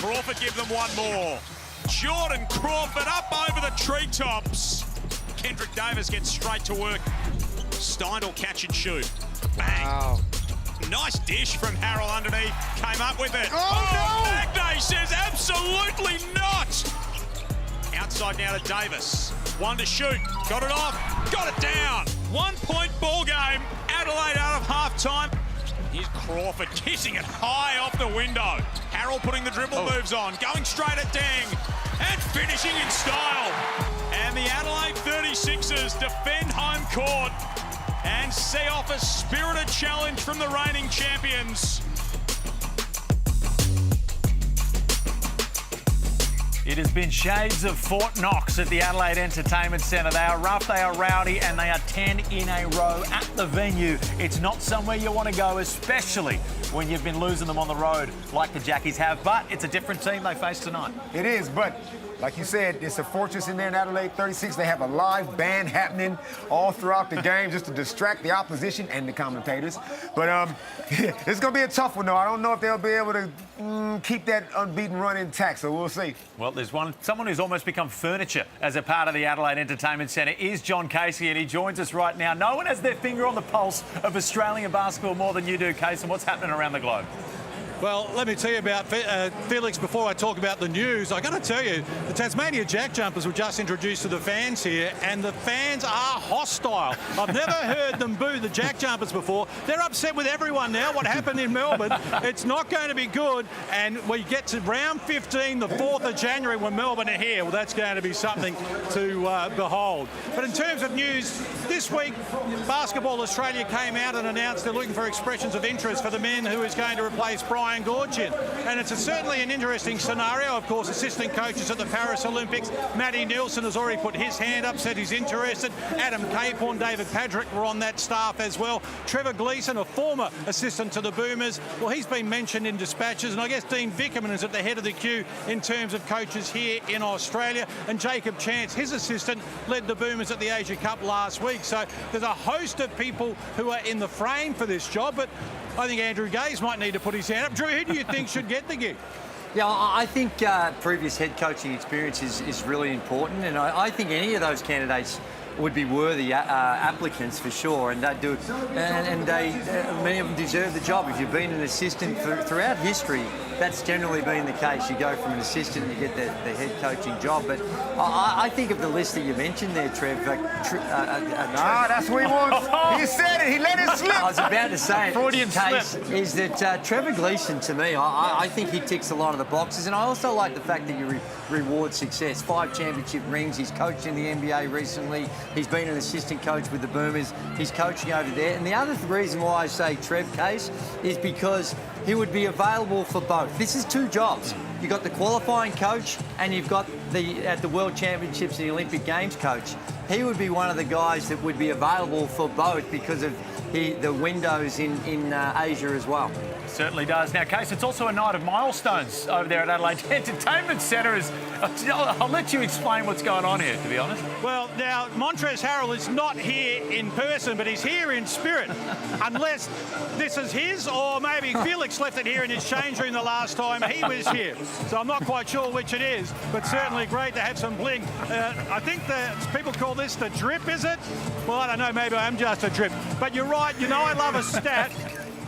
Crawford give them one more. Jordan Crawford up over the treetops. Kendrick Davis gets straight to work. Steindl catch and shoot. Bang. Wow. Nice dish from Harrell underneath. Came up with it. Oh, no! Magnay says absolutely not. Outside now to Davis. One to shoot. Got it off. Got it down. 1 point ball game. Adelaide out of half time. Here's Crawford kissing it high off the window. Harrell putting the dribble moves on. Going straight at Deng. And finishing in style. And the Adelaide 36ers defend home court and see off a spirited challenge from the reigning champions. It has been shades of Fort Knox at the Adelaide Entertainment Centre. They are rough, they are rowdy, and they are 10 in a row at the venue. It's not somewhere you want to go, especially when you've been losing them on the road like the Jackies have. But it's a different team they face tonight. It is, but like you said, it's a fortress in there in Adelaide 36. They have a live band happening all throughout the game just to distract the opposition and the commentators. But it's going to be a tough one, though. I don't know if they'll be able to keep that unbeaten run intact, so we'll see. Well, there's someone who's almost become furniture as a part of the Adelaide Entertainment Centre is John Casey, and he joins us right now. No one has their finger on the pulse of Australian basketball more than you do, Casey. What's happening around the globe? Well, let me tell you about Felix before I talk about the news. I got to tell you, the Tasmania JackJumpers were just introduced to the fans here, and the fans are hostile. I've never heard them boo the JackJumpers before. They're upset with everyone now. What happened in Melbourne, it's not going to be good. And we get to round 15, the 4th of January, when Melbourne are here. Well, that's going to be something to behold. But in terms of news, this week, Basketball Australia came out and announced they're looking for expressions of interest for the men who is going to replace Brian Gorgian. And it's certainly an interesting scenario. Of course, assistant coaches at the Paris Olympics, Matty Nielsen has already put his hand up, said he's interested. Adam Capehorn, David Padrick were on that staff as well. Trevor Gleeson, a former assistant to the Boomers, well, he's been mentioned in dispatches. And I guess Dean Vickerman is at the head of the queue in terms of coaches here in Australia. And Jacob Chance, his assistant, led the Boomers at the Asia Cup last week. So there's a host of people who are in the frame for this job, but I think Andrew Gaze might need to put his hand up. Drew, who do you think should get the gig? Yeah, I think previous head coaching experience is really important, and I think any of those candidates would be worthy applicants for sure, and they do, and many of them deserve the job. If you've been an assistant throughout history, that's generally been the case. You go from an assistant and you get the head coaching job. But I think of the list that you mentioned there, Trev. That's what he wants. He said it. He let it slip. I was about to say, Freudian case is that Trevor Gleeson, to me, I think he ticks a lot of the boxes, and I also like the fact that you reward success. 5 championship rings. He's coached in the NBA recently. He's been an assistant coach with the Boomers. He's coaching over there. And the other reason why I say Trev Case is because he would be available for both. This is 2 jobs. You've got the qualifying coach and you've got at the World Championships and the Olympic Games coach. He would be one of the guys that would be available for both because of the windows in Asia as well. Certainly does. Now, Case, it's also a night of milestones over there at Adelaide Entertainment Centre. I'll let you explain what's going on here, to be honest. Well, now, Montrezl Harrell is not here in person, but he's here in spirit. Unless this is his, or maybe Felix left it here in his change room the last time he was here. So I'm not quite sure which it is, but certainly great to have some bling. I think people call this the drip, is it? Well, I don't know, maybe I am just a drip. But you're right, you know I love a stat.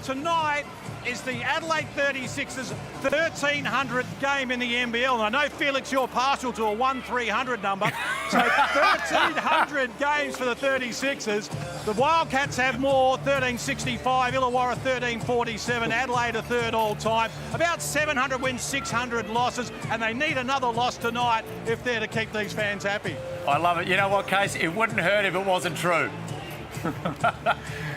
Tonight is the Adelaide 36ers 1,300th game in the NBL. And I know, Felix, you're partial to a 1-300 number. So 1,300 games for the 36ers. The Wildcats have more, 1,365. Illawarra 1,347. Adelaide a third all time. About 700 wins, 600 losses. And they need another loss tonight if they're to keep these fans happy. I love it. You know what, Case? It wouldn't hurt if it wasn't true.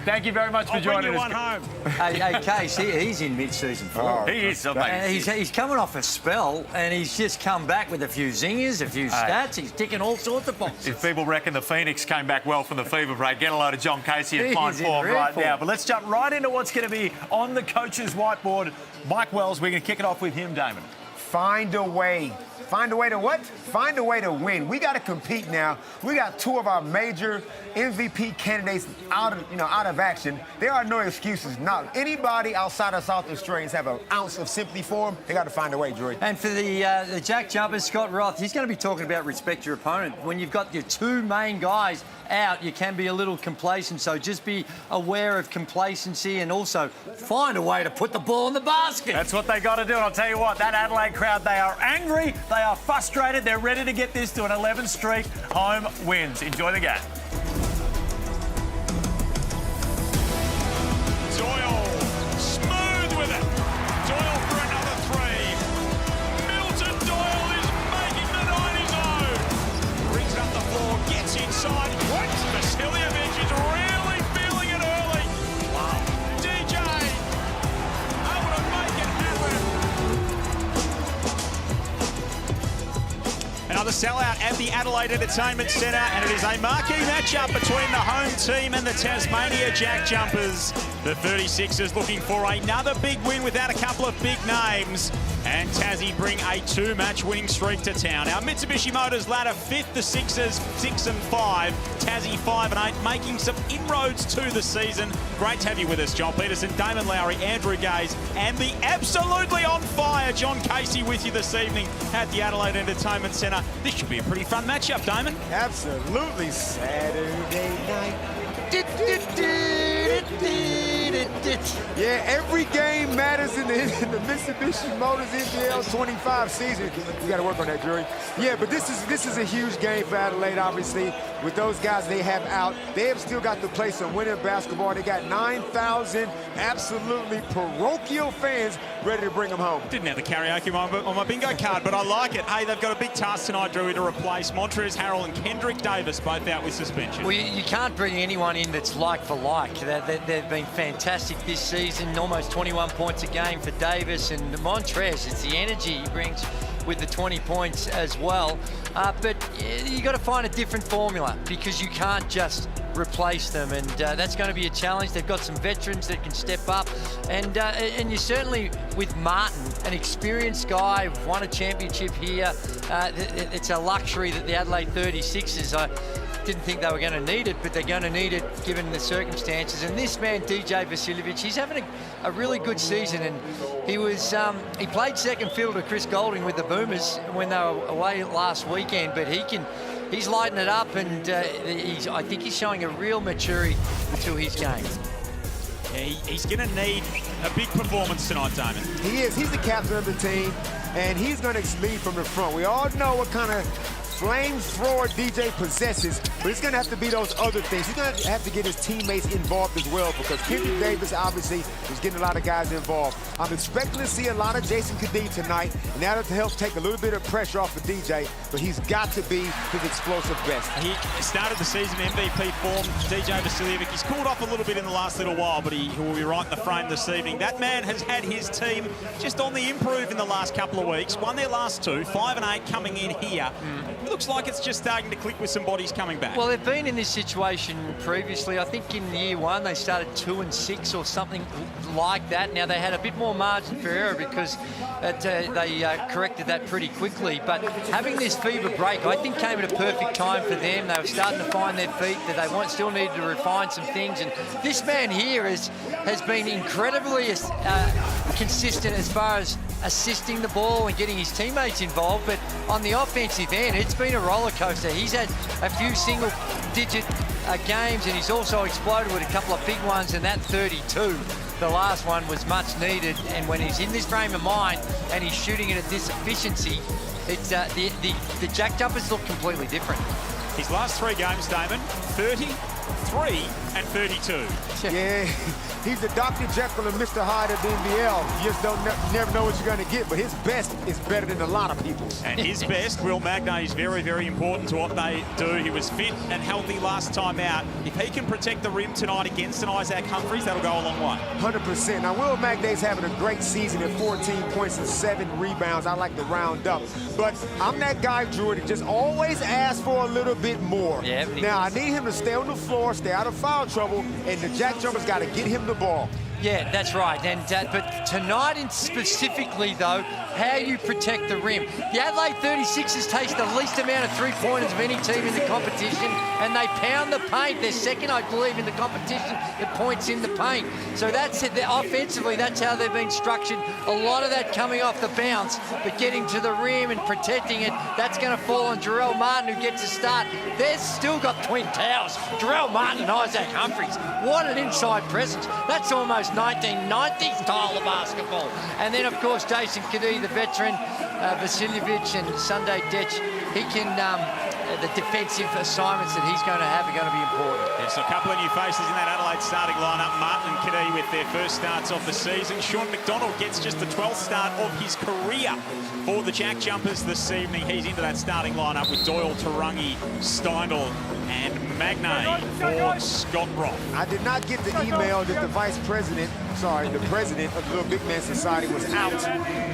Thank you very much for joining us. I'll bring you one home. Hey, Case, he's in mid-season form. He is amazing. He's coming off a spell, and he's just come back with a few zingers, a few stats. He's ticking all sorts of boxes. If people reckon the Phoenix came back well from the fever break, get a load of John Casey in fine form right now. But let's jump right into what's going to be on the coach's whiteboard. Mike Wells, we're going to kick it off with him, Damon. Find a way Find a way to what? Find a way to win. We got to compete now. We got two of our major MVP candidates out of action. There are no excuses. Not anybody outside of South Australians have an ounce of sympathy for them. They got to find a way, Drew. And for the Jack Jumpers, Scott Roth, he's going to be talking about respect your opponent. When you've got your two main guys out, you can be a little complacent. So just be aware of complacency and also find a way to put the ball in the basket. That's what they got to do. And I'll tell you what, that Adelaide crowd, they are angry, they are frustrated, they're ready to get this to an 11th streak home wins. Enjoy the game. Doyle, smooth with it. Doyle for another three. Milton Doyle is making the night his own. Brings it up the floor, gets inside. What? Vasiljevic is really feeling it early. Wow. DJ able to make it happen. Another sellout at the Adelaide Entertainment Centre, and it is a marquee matchup between the home team and the Tasmania JackJumpers. The 36ers looking for another big win without a couple of big names. And Tassie bring a two-match winning streak to town. Our Mitsubishi Motors ladder fifth, the Sixers 6-5, Tassie 5-8, making some inroads to the season. Great to have you with us, John Peterson, Damon Lowry, Andrew Gaze, and the absolutely on fire John Casey with you this evening at the Adelaide Entertainment Centre. This should be a pretty fun matchup, Damon. Absolutely. Saturday night. Yeah, every game matters in the Mitsubishi Motors NBL25 season. You got to work on that, Drury. Yeah, but this is a huge game for Adelaide, obviously. With those guys they have out, they have still got to play some winning basketball. They got 9,000 absolutely parochial fans ready to bring them home. Didn't have the karaoke on my bingo card, but I like it. Hey, they've got a big task tonight, Drew, to replace Montrezl Harrell and Kendrick Davis, both out with suspension. Well, you can't bring anyone in that's like for like. They've been fantastic this season, almost 21 points a game for Davis, and Montrez, it's the energy he brings with the 20 points as well. But you got to find a different formula because you can't just replace them, and that's going to be a challenge. They've got some veterans that can step up, and you certainly, with Martin, an experienced guy, won a championship here. It's a luxury that the Adelaide 36ers didn't think they were going to need it, but they're going to need it given the circumstances. And this man, DJ Vasiljevic, he's having a really good season, and he played second fiddle to Chris Golding with the Boomers when they were away last weekend, but he's lighting it up, and I think he's showing a real maturity to his game. Yeah, he's going to need a big performance tonight, Damon. He is. He's the captain of the team, and he's going to lead from the front. We all know what kind of flamethrower DJ possesses, but it's going to have to be those other things. He's going to have to get his teammates involved as well, because Kendrick Davis obviously is getting a lot of guys involved. I'm expecting to see a lot of Jason Kadeem tonight, and that'll help take a little bit of pressure off of DJ, but he's got to be his explosive best. He started the season MVP form, DJ Vasiljevic. He's cooled off a little bit in the last little while, but he will be right in the frame this evening. That man has had his team just on the improve in the last couple of weeks. Won their last two, 5-8 coming in here. It looks like it's just starting to click with some bodies coming back. Well, they've been in this situation previously. I think in year one they started 2-6 or something like that. Now they had a bit more margin for error because they corrected that pretty quickly. But having this FIBA break, I think, came at a perfect time for them. They were starting to find their feet, that they still needed to refine some things. And this man here has been incredibly consistent as far as assisting the ball and getting his teammates involved, but on the offensive end, it's been a roller coaster. He's had a few single-digit games, and he's also exploded with a couple of big ones, and that 32, the last one, was much needed. And when he's in this frame of mind and he's shooting it at this efficiency, it's the JackJumpers look completely different. His last three games, Damon, 33 and 32. Yeah, he's the Dr. Jekyll and Mr. Hyde of the NBL. You just never know what you're going to get, but his best is better than a lot of people's. And his best, Will Magnay, is very, very important to what they do. He was fit and healthy last time out. If he can protect the rim tonight against an Isaac Humphries, that'll go a long way. 100%. Now, Will Magnay's having a great season at 14 points and 7 rebounds. I like to round up. But I'm that guy, Drew, that just always asks for a little bit more. Yeah, now, I need him to stay on the floor, stay out of foul trouble, and the JackJumpers got to get him the ball. Yeah, that's right. And but tonight, and specifically though, how you protect the rim. The Adelaide 36ers takes the least amount of three-pointers of any team in the competition, and they pound the paint. They're second, I believe, in the competition at points in the paint. So that's it. Offensively, that's how they've been structured. A lot of that coming off the bounce, but getting to the rim and protecting it, that's going to fall on Jarrell Martin, who gets a start. They've still got twin towers. Jarrell Martin and Isaac Humphries. What an inside presence. That's almost 1990s style of basketball. And then, of course, Jason Kadee, the veteran, Vasiljevic and Sunday Dech, he can, the defensive assignments that he's going to have are going to be important. Yes, a couple of new faces in that Adelaide starting lineup. Martin and Kadee with their first starts of the season. Sean McDonald gets just the 12th start of his career for the JackJumpers this evening. He's into that starting lineup with Doyle, Tarangi, Steindl and Magnay for Scott Roth. I did not get the email that the the president of the Little Big Man Society was out.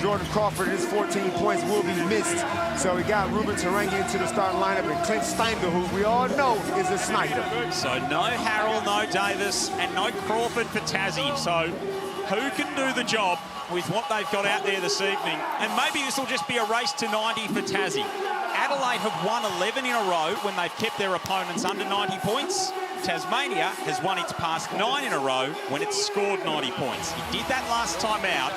Jordan Crawford, his 14 points will be missed. So we got Ruben Tarangi into the starting lineup and Clint Steindl, who we all know is a sniper. So no Harrell, no Davis, and no Crawford for Tassie. So who can do the job with what they've got out there this evening? And maybe this will just be a race to 90 for Tassie. Adelaide have won 11 in a row when they've kept their opponents under 90 points. Tasmania has won its past 9 in a row when it's scored 90 points. He did that last time out.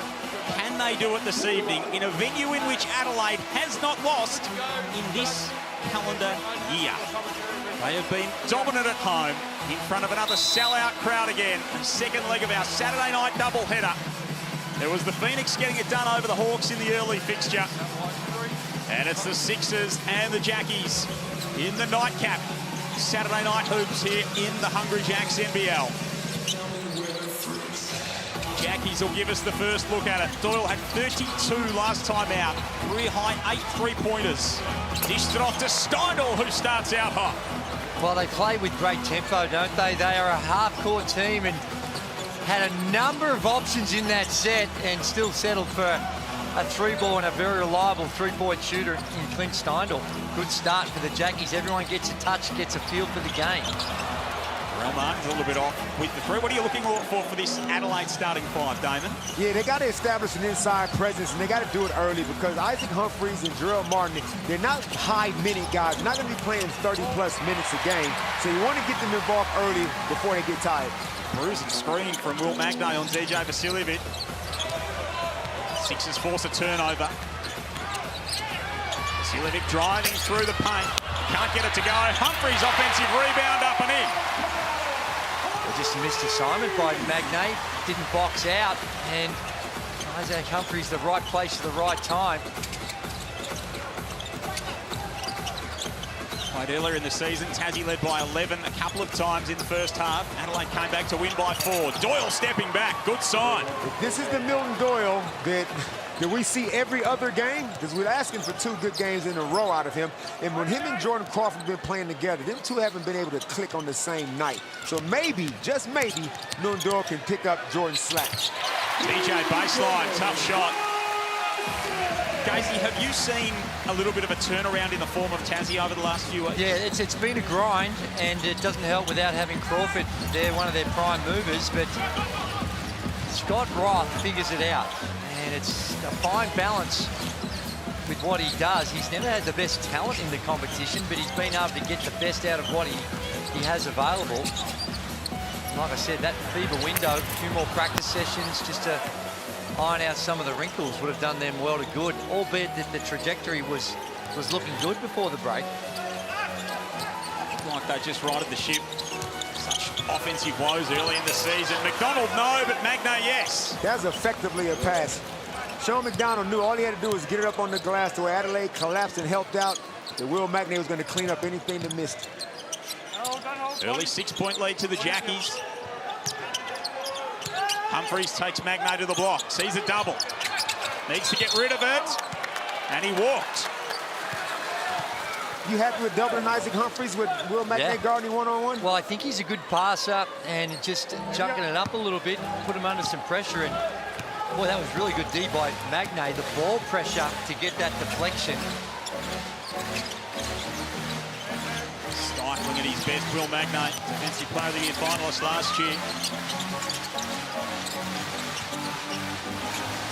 Can they do it this evening in a venue in which Adelaide has not lost in this calendar year? They have been dominant at home in front of another sellout crowd again. The second leg of our Saturday night doubleheader. There was the Phoenix getting it done over the Hawks in the early fixture. And it's the Sixers and the Jackies in the nightcap. Saturday night hoops here in the Hungry Jacks NBL. Jackies will give us the first look at it. Doyle had 32 last time out. Career high 8 3-pointers. Dished it off to Steindl, who starts out hot. Well, they play with great tempo, don't they? They are a half-court team and had a number of options in that set and still settled for a three-ball and a very reliable three-point shooter in Clint Steindl. Good start for the Jackies. Everyone gets a touch, gets a feel for the game. Jarrell Martin's a little bit off with the three. What are you looking for this Adelaide starting five, Damon? Yeah, they got to establish an inside presence, and they got to do it early because Isaac Humphries and Jarrell Martin, they're not high-minute guys. They're not going to be playing 30-plus minutes a game, so you want to get them involved early before they get tired. Bruising screen from Will Magnay on DJ Vasiljevic. Sixers force a turnover. Vasiljevic driving through the paint. Can't get it to go. Humphries offensive rebound up and in. Well, just a missed assignment by Magnay. Didn't box out. And Isaac Humphries the right place at the right time. Played earlier in the season. Tassie led by 11 a couple of times in the first half. Adelaide came back to win by 4. Doyle stepping back. Good sign. If this is the Milton Doyle that we see every other game, because we're asking for 2 good games in a row out of him. And when him and Jordan Crawford have been playing together, them two haven't been able to click on the same night. So maybe, just maybe, Milton Doyle can pick up Jordan's slack. DJ baseline, tough shot. Casey, have you seen a little bit of a turnaround in the form of Tassie over the last few weeks? Yeah, it's been a grind, and it doesn't help without having Crawford. They're one of their prime movers, but Scott Roth figures it out. And it's a fine balance with what he does. He's never had the best talent in the competition, but he's been able to get the best out of what he has available. Like I said, that FIBA window, a few more practice sessions just to iron out some of the wrinkles would have done them well to good, albeit that the trajectory was looking good before the break. Like they just righted the ship. Such offensive woes early in the season. McDonald, no, but Magnay, yes. That's effectively a pass. Sean McDonald knew all he had to do was get it up on the glass to where Adelaide collapsed and helped out. And Will Magnay was going to clean up anything that missed. Early 6-point lead to the Jackies. Humphries takes Magnay to the block. Sees a double. Needs to get rid of it. And he walked. You happy with doubling Isaac Humphries with Will Magnay guarding one-on-one? Well, I think he's a good passer and just chucking it up a little bit, put him under some pressure. And boy, that was really good D by Magnay. The ball pressure to get that deflection. Stifling at his best, Will Magnay, Defensive Player of the Year finalist last year.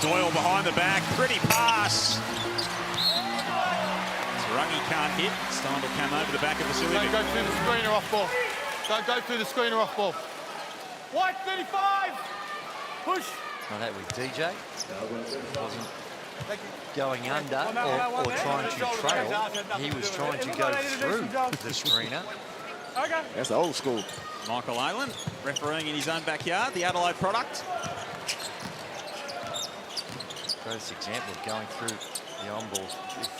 Doyle behind the back, pretty pass. Rungy can't hit. Stein will come over the back of the Silly. Don't go through the screen or off ball. Don't go through the screen or off ball. White 35! Push! Well, that was DJ. Wasn't going under or trying to trail. He was trying to go through the screener. Okay. That's old school. Michael Aylan refereeing in his own backyard, the Adelaide product. Greatest example of going through the on-ball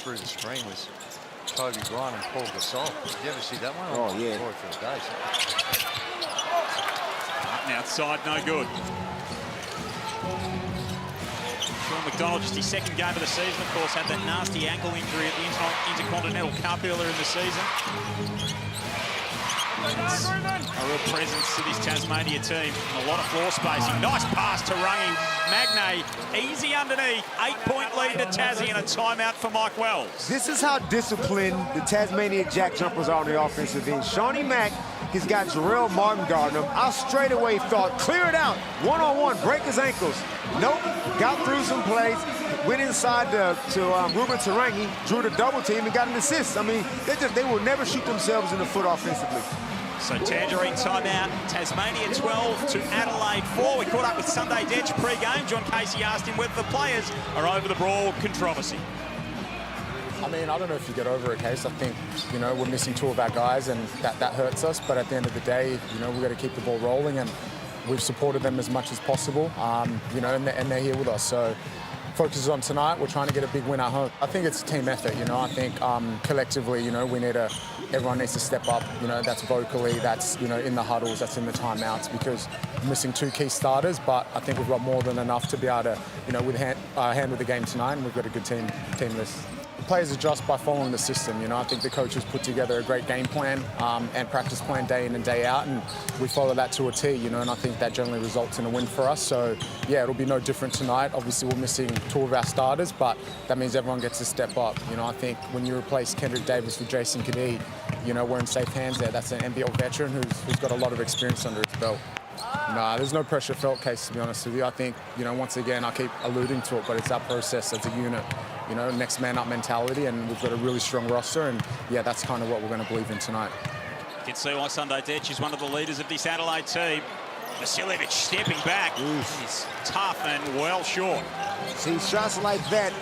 through the screen was Kobe Bryant and Paul Gasol. Did you ever see that one? Oh, yeah. For the days. Martin outside, no good. Sean McDonald, just his second game of the season, of course, had that nasty ankle injury at the Intercontinental Cup earlier in the season. A real presence to this Tasmania team. A lot of floor spacing. Nice pass to Rungy. Magnay, easy underneath. 8-point lead to Tassie and a timeout for Mike Wells. This is how disciplined the Tasmania Jack Jumpers are on the offensive end. Shawnee Mack has got Jarrell Martin guarding him. I straight away thought, clear it out. One-on-one, break his ankles. Nope, got through some plays, went inside to Ruben Tarangi, drew the double team and got an assist. I mean, they will never shoot themselves in the foot offensively. So Tangerine timeout, Tasmania 12 to Adelaide 4. We caught up with Sunday Detch pre-game. John Casey asked him whether the players are over the broad controversy. I mean, I don't know if you get over it, Case. I think, you know, we're missing two of our guys and that hurts us. But at the end of the day, you know, we've got to keep the ball rolling and we've supported them as much as possible, you know, and they're here with us. So focus is on tonight. We're trying to get a big win at home. I think it's a team effort, you know. I think collectively, you know, everyone needs to step up. You know, that's vocally, that's, you know, in the huddles, that's in the timeouts, because we're missing two key starters, but I think we've got more than enough to be able to, you know, handle the game tonight, and we've got a good team list. The players adjust by following the system, you know. I think the coaches put together a great game plan and practice plan day in and day out, and we follow that to a T, you know, and I think that generally results in a win for us. So, yeah, it'll be no different tonight. Obviously, we're missing two of our starters, but that means everyone gets to step up. You know, I think when you replace Kendrick Davis with Jason Kadee, you know, we're in safe hands there. That's an NBL veteran who's got a lot of experience under his belt. Nah, there's no pressure felt, Case, to be honest with you. I think, you know, once again, I keep alluding to it, but it's our process as a unit. You know, next man up mentality, and we've got a really strong roster, and yeah, that's kind of what we're going to believe in tonight. You can see why Sunday Detch is one of the leaders of this Adelaide team. Vasiljevic stepping back. He's tough and well short. See, shots like that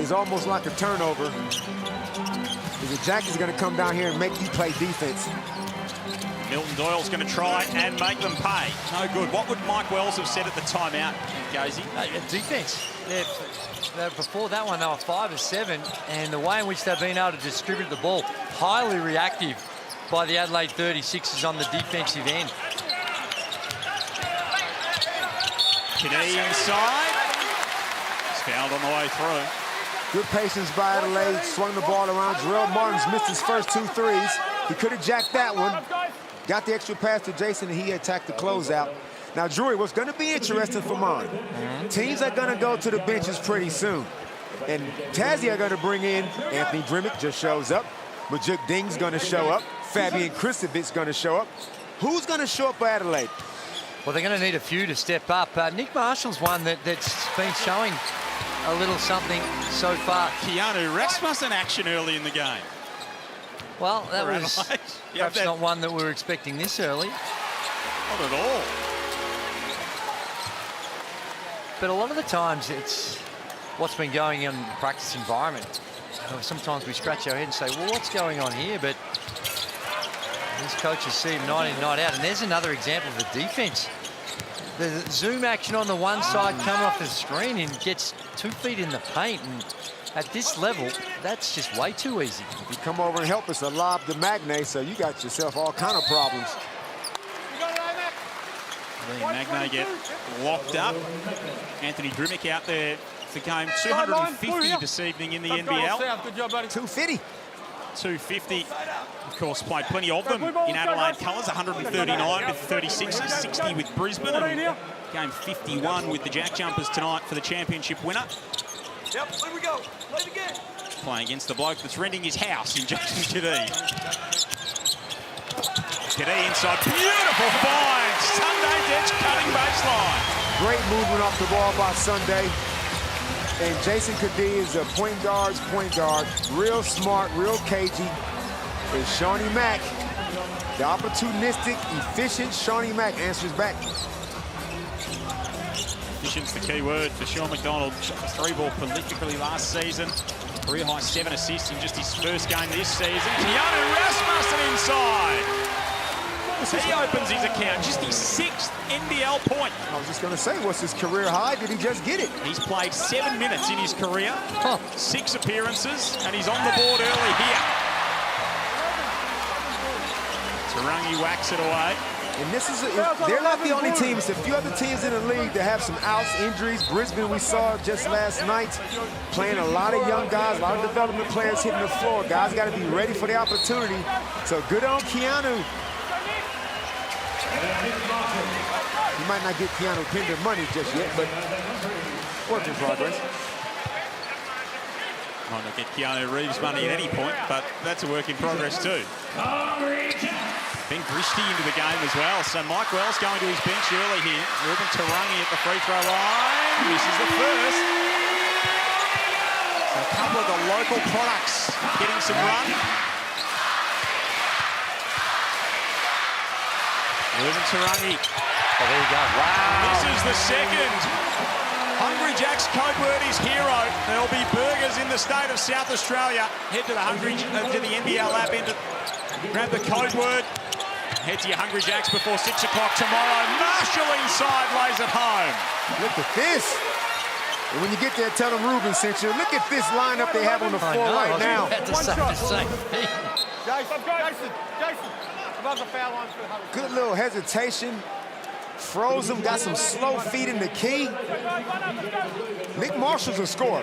is almost like a turnover. The Jack is going to come down here and make you play defense. Milton Doyle's going to try and make them pay. No good. What would Mike Wells have said at the timeout, Gazy? Defense. Before that one, they were 5 of 7, and the way in which they've been able to distribute the ball, highly reactive by the Adelaide 36ers on the defensive end. Kadee inside. He's fouled on the way through. Good patience by Adelaide, swung the ball around. Jarrell Martin's missed his first 2 threes. He could have jacked that one. Got the extra pass to Jason, and he attacked the closeout. Now, Drury, what's going to be interesting for mine, teams are going to go to the benches pretty soon. And Tassie are going to bring in Anthony Drimmick, just shows up. Majuk Ding's going to show up. Fabian Kristovic's going to show up. Who's going to show up for Adelaide? Well, they're going to need a few to step up. Nick Marshall's one that's been showing a little something so far. Keanu Rasmussen action early in the game. Well, that was Adelaide. perhaps not one that we were expecting this early. Not at all. But a lot of the times it's what's been going on in the practice environment. Sometimes we scratch our head and say, well, what's going on here? But these coaches see him night in, night out. And there's another example of the defense. The zoom action on the one side coming off the screen and gets 2 feet in the paint. And at this level, that's just way too easy. You come over and help us a lob to Magnay, so you got yourself all kind of problems. Magnay get locked up. Anthony Drimmick out there for game 250 this evening in the NBL. Good job, buddy. 250. 250, of course, played plenty of them in Adelaide colours. 139 with 36, 60 with Brisbane, and game 51 with the JackJumpers tonight for the championship winner. Yep, there we go. Play it again. Playing against the bloke that's renting his house in Jason Kadee. Kadee inside, beautiful find. Sunday Detch cutting baseline. Great movement off the ball by Sunday. And Jason Kadee is a point guard. Real smart, real cagey. And Shawnee Mack, the opportunistic, efficient Shawnee Mack answers back. Efficient's the key word for Sean McDonald. Shot the 3-ball prolifically last season. Career high 7 assists in just his first game this season. Keanu Rasmussen inside. He opens his account, just his 6th NBL point. I was just going to say, what's his career high? Did he just get it? He's played 7 minutes in his career, 6 appearances, and he's on the board early here. Tarangi whacks it away. And this is, they're not the only team. It's a few other teams in the league that have some outs, injuries. Brisbane, we saw just last night, playing a lot of young guys, a lot of development players hitting the floor. Guys got to be ready for the opportunity. So good on Keanu. You might not get Keanu Pinder money just yet, but work in progress. Might not get Keanu Reeves money at any point, but that's a work in progress too. Ben Grishty into the game as well. So Mike Wells going to his bench early here. Ruben Tarangi at the free throw line. This is the first. So a couple of the local products getting some run. Ruben Tarangi. Oh, there you go. Wow. This is the second. Hungry Jack's code word is hero. There'll be burgers in the state of South Australia. Head to the NBL app, grab the code word. Head to your Hungry Jacks before 6 o'clock tomorrow. Marshall inside, lays it home. Look at this. And when you get there, tell them Ruben sent you. Look at this lineup they have on the floor right now. Jason, above the foul line for the Good little hesitation. Froze him, got some slow feet in the key. Nick Marshall's a scorer.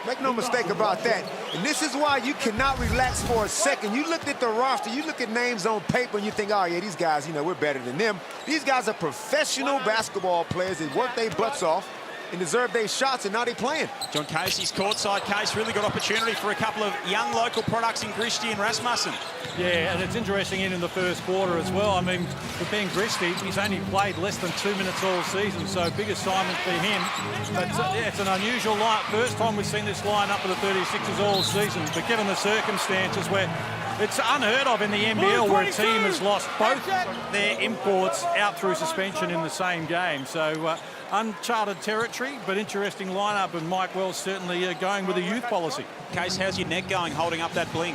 Make no mistake about that. And this is why you cannot relax for a second. You looked at the roster, you look at names on paper, and you think, oh, yeah, these guys, we're better than them. These guys are professional basketball players. They work their butts off and deserve their shots, and now they're playing. John Casey's courtside case, really good opportunity for a couple of young local products in Grishty and Rasmussen. Yeah, and it's interesting in the first quarter as well. I mean, with Ben Grishty, he's only played less than 2 minutes all season, so big assignment for him. But yeah, it's an unusual line. First time we've seen this line up for the 36ers all season, but given the circumstances where it's unheard of in the NBL where a team has lost both their imports out through suspension in the same game. So uncharted territory, but interesting lineup, and Mike Wells certainly going with a youth policy. Case, how's your neck going holding up that bling?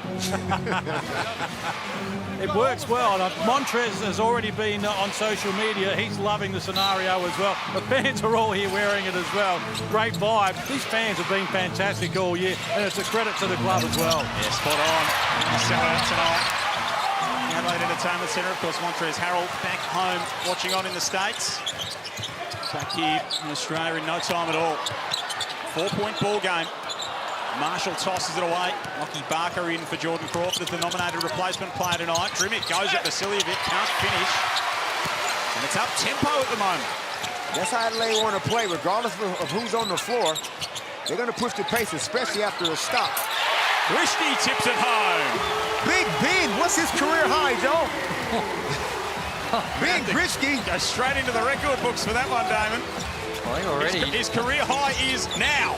It works well. And Montrez has already been on social media. He's loving the scenario as well. The fans are all here wearing it as well. Great vibe. These fans have been fantastic all year, and it's a credit to the club as well. Yeah, spot on. Sell out tonight. Adelaide Entertainment Centre, of course, Montrez Harrell back home watching on in the States. Back here in Australia in no time at all. 4-point ball game. Marshall tosses it away. Lockie Barker in for Jordan Crawford as the nominated replacement player tonight. Drimmick goes at Vasiljevic, can't finish. And it's up tempo at the moment. That's how Adelaide want to play, regardless of who's on the floor. They're going to push the pace, especially after a stop. Grishty tips it home. Big Ben, what's his career high, Joe? Ben Grishty. Goes straight into the record books for that one, Damon. I think already. His career high is now.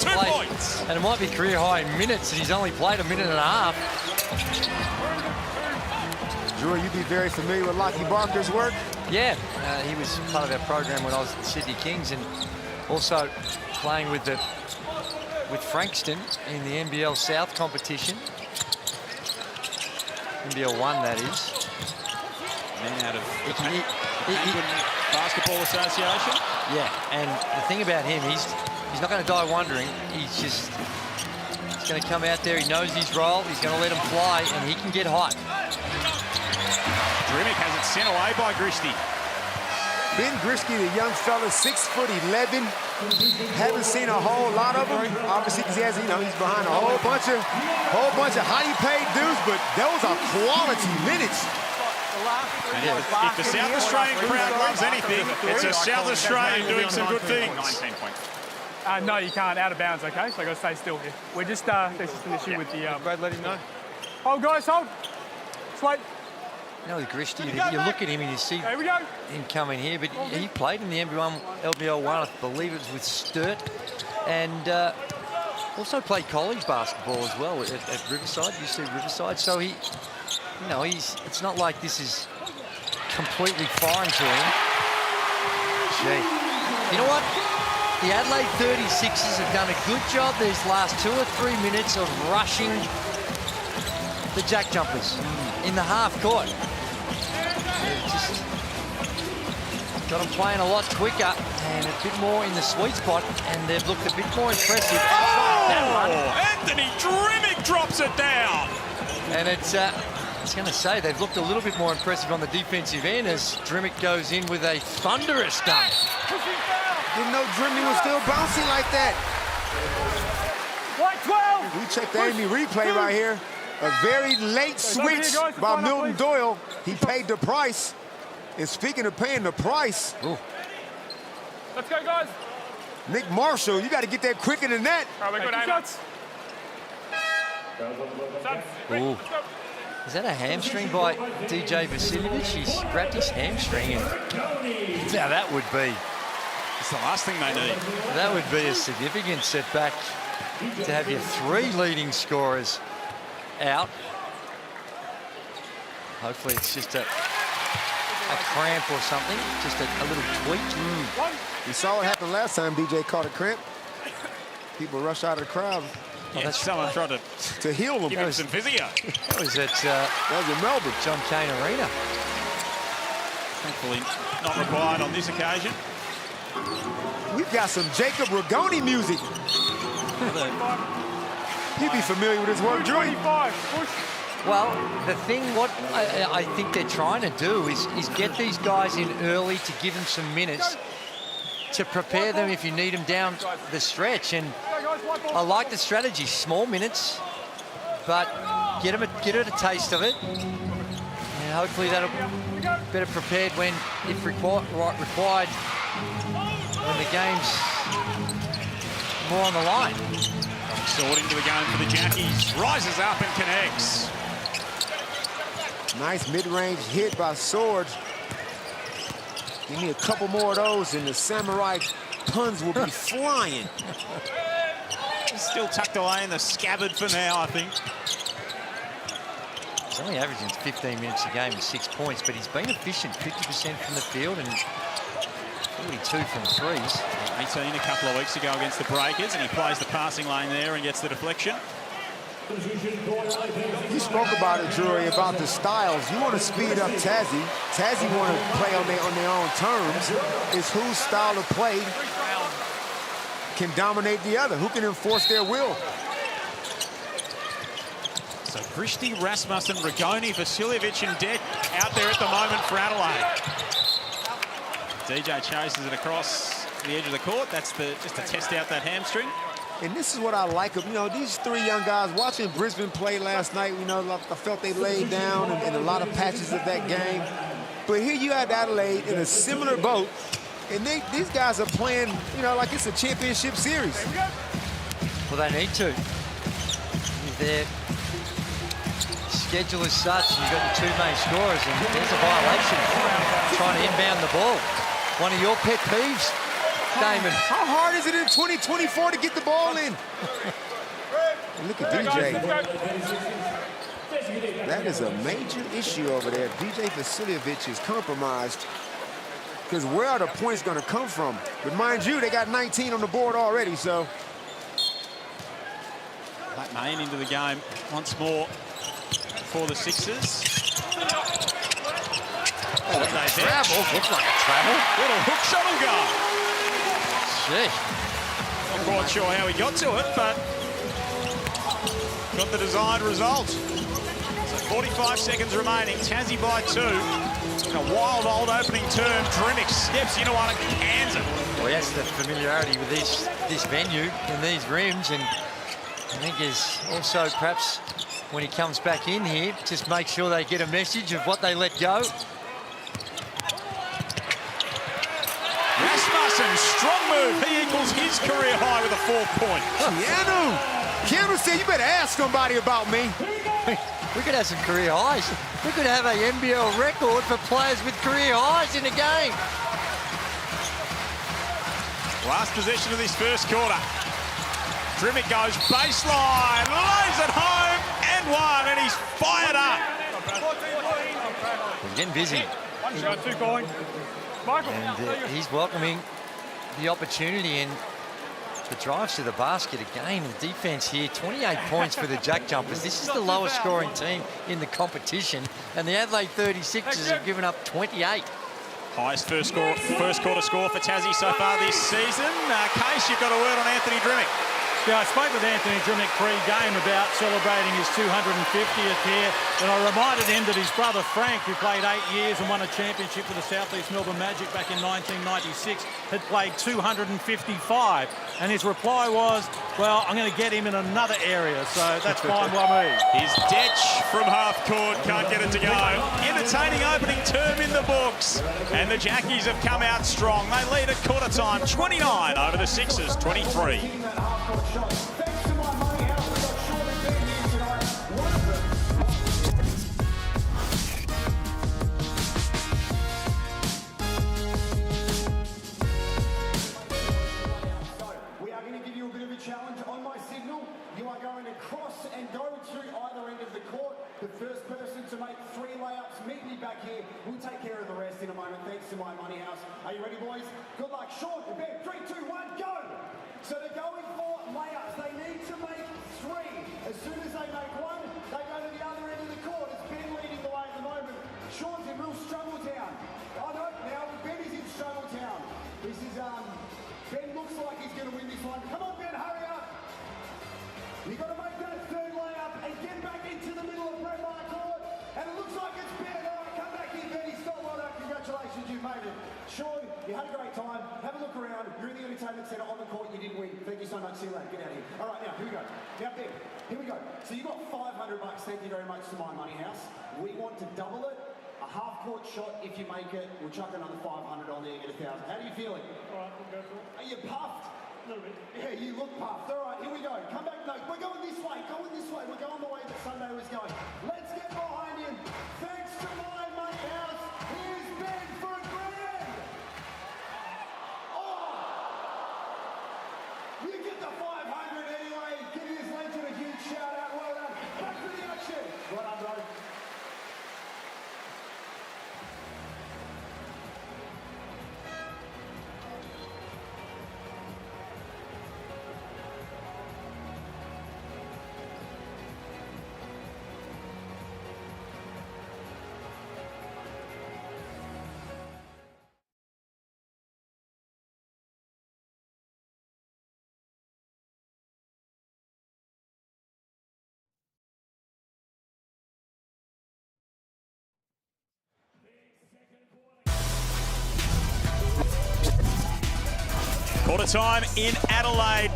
2 points. And it might be career high in minutes, and he's only played a minute and a half. Drew, you'd be very familiar with Lockie Barker's work? Yeah, he was part of our program when I was at the Sydney Kings, and also playing with Frankston in the NBL South competition. NBL 1, that is. Man out of the Basketball Association. Yeah, and the thing about him, he's not going to die wondering. He's going to come out there. He knows his role. He's going to let him fly, and he can get hot. Drimmick has it sent away by Grishty. Ben Grishty, the young fella, 6'11". Haven't seen a whole lot of him. Obviously, because he has, he's behind a whole bunch of highly paid dudes, but those are quality minutes. If the South Australian crowd loves anything, it's a South Australian doing some good things. 19 points. No, you can't. Out of bounds, okay? So I got to stay still here. We're just, there's just an issue with the... Brad, let him know. Hold, guys, hold. Just wait. With Grishty, you look at him and you see him coming here, but he played in the NBL 1, I believe it was with Sturt. and also played college basketball as well at Riverside, UC Riverside. So he, you know, it's not like this is completely foreign to him. Gee. You know what? The Adelaide 36ers have done a good job these last 2 or 3 minutes of rushing the JackJumpers in the half court. They've just got them playing a lot quicker and a bit more in the sweet spot, and they've looked a bit more impressive. Anthony Drimmick drops it down. And it's, I was going to say, they've looked a little bit more impressive on the defensive end as Drimmick goes in with a thunderous dunk. Didn't know Drimmy was still bouncing like that. White 12. We check the Amy replay right here. A very late switch by Milton Doyle. He paid the price. And speaking of paying the price, Let's go, guys. Nick Marshall, you got to get that quicker than that. All right, we're good. Shots. Ooh. Is that a hamstring by DJ Vasiljevic? He's grabbed his hamstring. And now that would be... It's the last thing they need. That would be a significant setback to have your 3 leading scorers out. Hopefully it's just a cramp or something, just a little tweak. We saw what happened last time DJ caught a cramp. People rush out of the crowd. Yeah, someone tried to heal them. Give him some physio. That was at that was in Melbourne. John Cain Arena. Thankfully not required on this occasion. We've got some Jacob Rigoni music. You'd be familiar with his work, Drew. Well, the thing, what I think they're trying to do is get these guys in early to give them some minutes to prepare them if you need them down the stretch. And I like the strategy, small minutes, but get it a taste of it. And hopefully that'll be better prepared when, if required, when the game's more on the line. Sword into the game for the Jackies. Rises up and connects. Nice mid-range hit by Sword. Give me a couple more of those and the Samurai puns will be flying. Still tucked away in the scabbard for now, I think. He's only averaging 15 minutes a game with 6 points, but he's been efficient, 50% from the field and 42 from threes. 18 a couple of weeks ago against the Breakers, and he plays the passing lane there and gets the deflection. You spoke about it, Drury, about the styles. You want to speed up Tassie. Tassie want to play on their own terms. It's whose style of play can dominate the other, who can enforce their will. So Christie, Rasmussen, Rigoni, Vasiljevic and Deck out there at the moment for Adelaide. DJ chases it across the edge of the court. That's just to test out that hamstring. And this is what I like of, you know, these 3 young guys. Watching Brisbane play last night, you know, I felt they laid down in a lot of patches of that game. But here you have Adelaide in a similar boat, and these guys are playing, you know, like it's a championship series. Well, they need to. Their schedule is such, you've got your 2 main scorers, and there's a violation. Trying to inbound the ball. One of your pet peeves, Damon. How hard is it in 2024 to get the ball in? Look at DJ. That is a major issue over there. DJ Vasiljevic is compromised. Because where are the points going to come from? But mind you, they got 19 on the board already, so. Black Main into the game once more for the Sixers. Oh, travel. Looks like a travel. Little hook shuttle guard. Gee. Not quite sure how he got to it, but got the desired result. So 45 seconds remaining. Tassie by 2. In a wild old opening term, Drimmick steps into one and cans it. Well, he has the familiarity with this venue and these rims, and I think is also perhaps when he comes back in here, just make sure they get a message of what they let go. Rasmussen, strong move. He equals his career high with a 4-point. Keanu said, you better ask somebody about me. We could have some career highs. We could have a NBL record for players with career highs in a game. Last possession of this first quarter. Drimmick goes baseline, lays it home, and one, and he's fired up. He's getting busy. One shot, 2 going. Michael. And he's welcoming the opportunity and the drives to the basket again. The defense here, 28 points for the JackJumpers. This is the lowest scoring team in the competition, and the Adelaide 36ers have given up 28. Highest first quarter score for Tassie so far this season. Case, you've got a word on Anthony Drimmick. Yeah, I spoke with Anthony Drimmick pre-game about celebrating his 250th here, and I reminded him that his brother Frank, who played 8 years and won a championship for the South East Melbourne Magic back in 1996, had played 255, and his reply was, well, I'm going to get him in another area, so that's fine by me. Here's Detch from half court, can't get it to go. Entertaining opening term in the books, and the Jackies have come out strong. They lead at quarter time, 29 over the Sixers, 23. Challenge on my signal. You are going to cross and go to either end of the court. The first person to make 3 layups, meet me back here. We'll take care of the rest in a moment, thanks to my money house. Are you ready, boys? Good luck. Sean, Ben, 3, 2, 1, go! So they're going for layups. They need to make 3. As soon as they make 1, they go to the other end of the court. It's Ben leading the way at the moment. Sean's in real struggle town. Oh no, now Ben is in struggle town. This is, Ben looks like he's going to win this one. Come on, Ben, hurry up. You've got to make that 3rd layup and get back into the middle of Brett Meyer court. And it looks like it's Ben. All right, come back here, Ben. He's still well done. Congratulations, you've made it. Sean, you had a great time. Have a look around. You're in the entertainment centre on the court. You didn't win. Thank you so much. See you later. Get out of here. All right, now, here we go. Now, Ben, here we go. So you got $500. Thank you very much to my money house. We want to double it. A half-court shot, if you make it, we'll chuck another 500 on there and get 1,000. How are you feeling? All right, we'll go for it. Are you puffed? A little bit. Yeah, you look puffed. All right, here we go. Come back. No, we're going this way. Going this way. We're going the way that Sunday was going. Let's get behind him. Thanks to my money house. Here's Ben for $1,000. Oh! You get the 500 anyway. Give his legend a huge shout out. Well done. Back to the action. Well done, bro. Quarter time in Adelaide.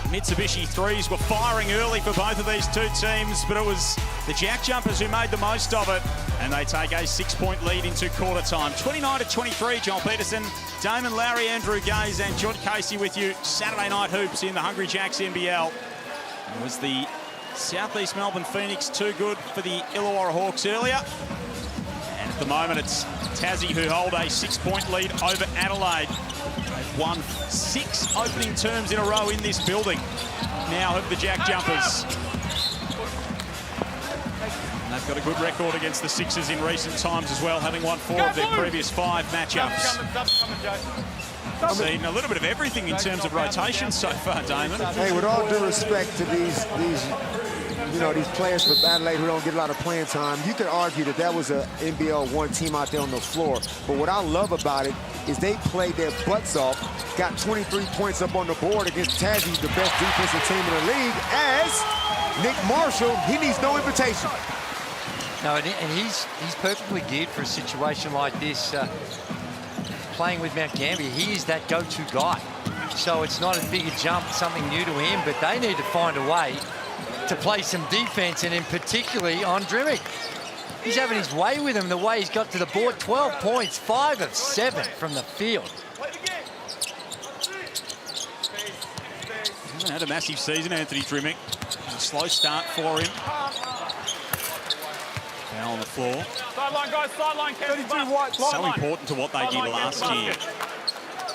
Mitsubishi threes were firing early for both of these two teams, but it was the JackJumpers who made the most of it, and they take a 6-point lead into quarter time. 29-23, Joel Peterson, Damon Lowry, Andrew Gaze, and John Casey with you. Saturday night hoops in the Hungry Jacks NBL. It was the Southeast Melbourne Phoenix too good for the Illawarra Hawks earlier. And at the moment, it's Tassie who hold a 6-point lead over Adelaide. They've won 6 opening terms in a row in this building. Now have the JackJumpers. And they've got a good record against the Sixers in recent times as well, having won 4 of their previous 5 matchups. Seen a little bit of everything in terms of rotation so far, Damon. Hey, with all due respect to these players from Adelaide who don't get a lot of playing time, you could argue that that was a NBL 1 team out there on the floor. But what I love about it is they played their butts off, got 23 points up on the board against Tassie, the best defensive team in the league, as Nick Marshall, he needs no invitation. No, and he's perfectly geared for a situation like this. Playing with Mount Gambier, he is that go-to guy. So it's not as big a jump, something new to him, but they need to find a way to play some defense, and in particularly on Drimmick. He's having his way with him, the way he's got to the board. 12 points, 5 of 7 from the field. He hasn't had a massive season, Anthony Drimmick. A slow start for him. Now on the floor. Sideline, guys, sideline. 32 white. So important to what they did last year.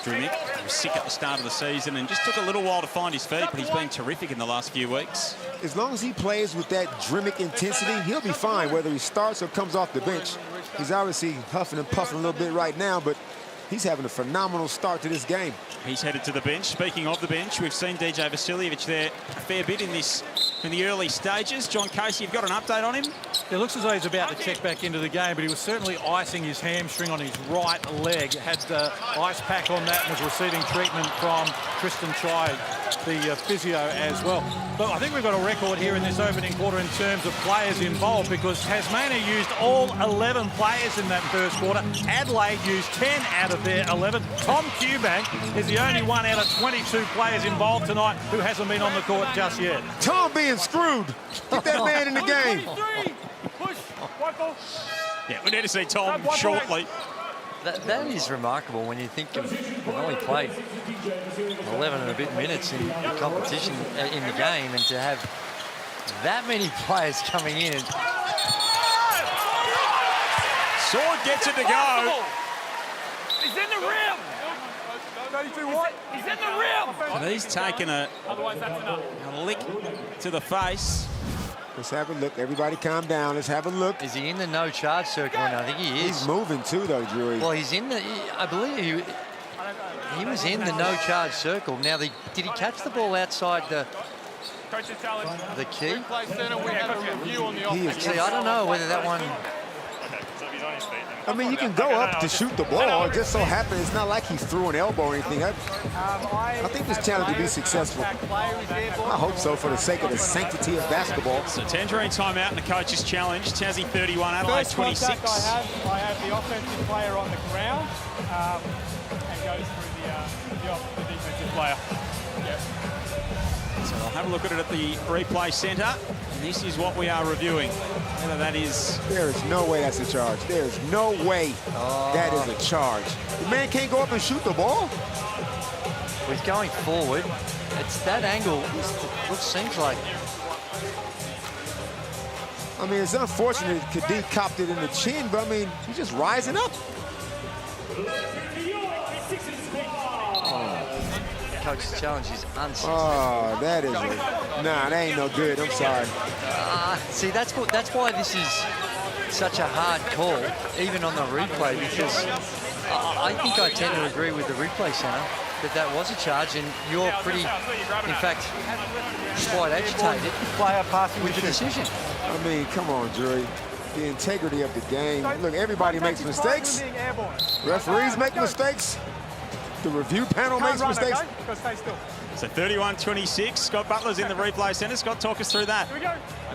Drimmick was sick at the start of the season and just took a little while to find his feet, but he's been terrific in the last few weeks. As long as he plays with that Drimmick intensity, he'll be fine, whether he starts or comes off the bench. He's obviously huffing and puffing a little bit right now, but he's having a phenomenal start to this game. He's headed to the bench. Speaking of the bench, we've seen DJ Vasiljevic there a fair bit in the early stages. John Casey, you've got an update on him? It looks as though he's about to check back into the game, but he was certainly icing his hamstring on his right leg. Had the ice pack on that and was receiving treatment from Tristan Chai, the physio, as well. But I think we've got a record here in this opening quarter in terms of players involved, because Tasmania used all 11 players in that first quarter. Adelaide used 10 out of their 11. Tom Cubank is the only one out of 22 players involved tonight who hasn't been on the court just yet. Tom being screwed. Get that man in the game. Yeah, we need to see Tom shortly. That is remarkable when you think of we've only played 11 and a bit minutes in the competition in the game, and to have that many players coming in. Sword gets it to go. He's in the rim. 32 what? He's in the rim. And he's taken a lick to the face. Let's have a look. Everybody calm down. Let's have a look. Is he in the no charge circle now? I think he is. He's moving too, though, Drew. Well, he's in the, I believe he was in the no charge circle. Now, did he catch the ball outside the key? See, I don't know whether that one... I mean, you can go up to shoot the ball. It just so happens it's not like he threw an elbow or anything. I think this challenge will be successful. I hope so, for the sake of the sanctity of basketball. So Tangerine timeout in the coach's challenge. Tassie 31, Adelaide 26. I have the offensive player on the ground and goes through the defensive player. Yep. So I'll have a look at it at the replay centre. This is what we are reviewing. Whether that is... There is no way that's a charge. There is no way that is a charge. The man can't go up and shoot the ball. He's going forward. It's that angle. It seems like... I mean, it's unfortunate Kadeem copped it in the chin, but I mean, he's just rising up. Coach's challenge is unsuccessful. Oh, that is nah, that ain't no good. I'm sorry. See, that's why this is such a hard call, even on the replay, because I think I tend to agree with the replay centre that was a charge, and you're pretty, in fact, quite agitated with the decision. I mean, come on, Drury. The integrity of the game. Look, everybody makes mistakes. Referees make mistakes. The review panel makes mistakes. So 31-26. Scott Butler's in the replay centre. Scott, talk us through that.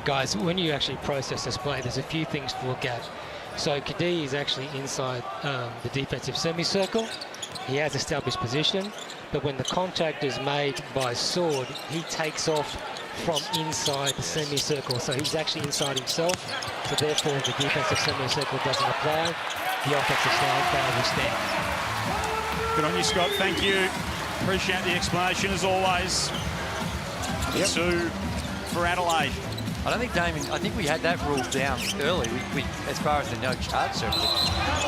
Guys, when you actually process this play, there's a few things to look at. So Kadee is actually inside the defensive semicircle. He has established position, but when the contact is made by Sword, he takes off from inside the semicircle. So he's actually inside himself. So therefore, the defensive semicircle doesn't apply. The offensive foul will stand. Good on you, Scott. Thank you. Appreciate the explanation, as always. Yep. 2 for Adelaide. I don't think Damon, I think we had that ruled down early, as far as the no charge circle.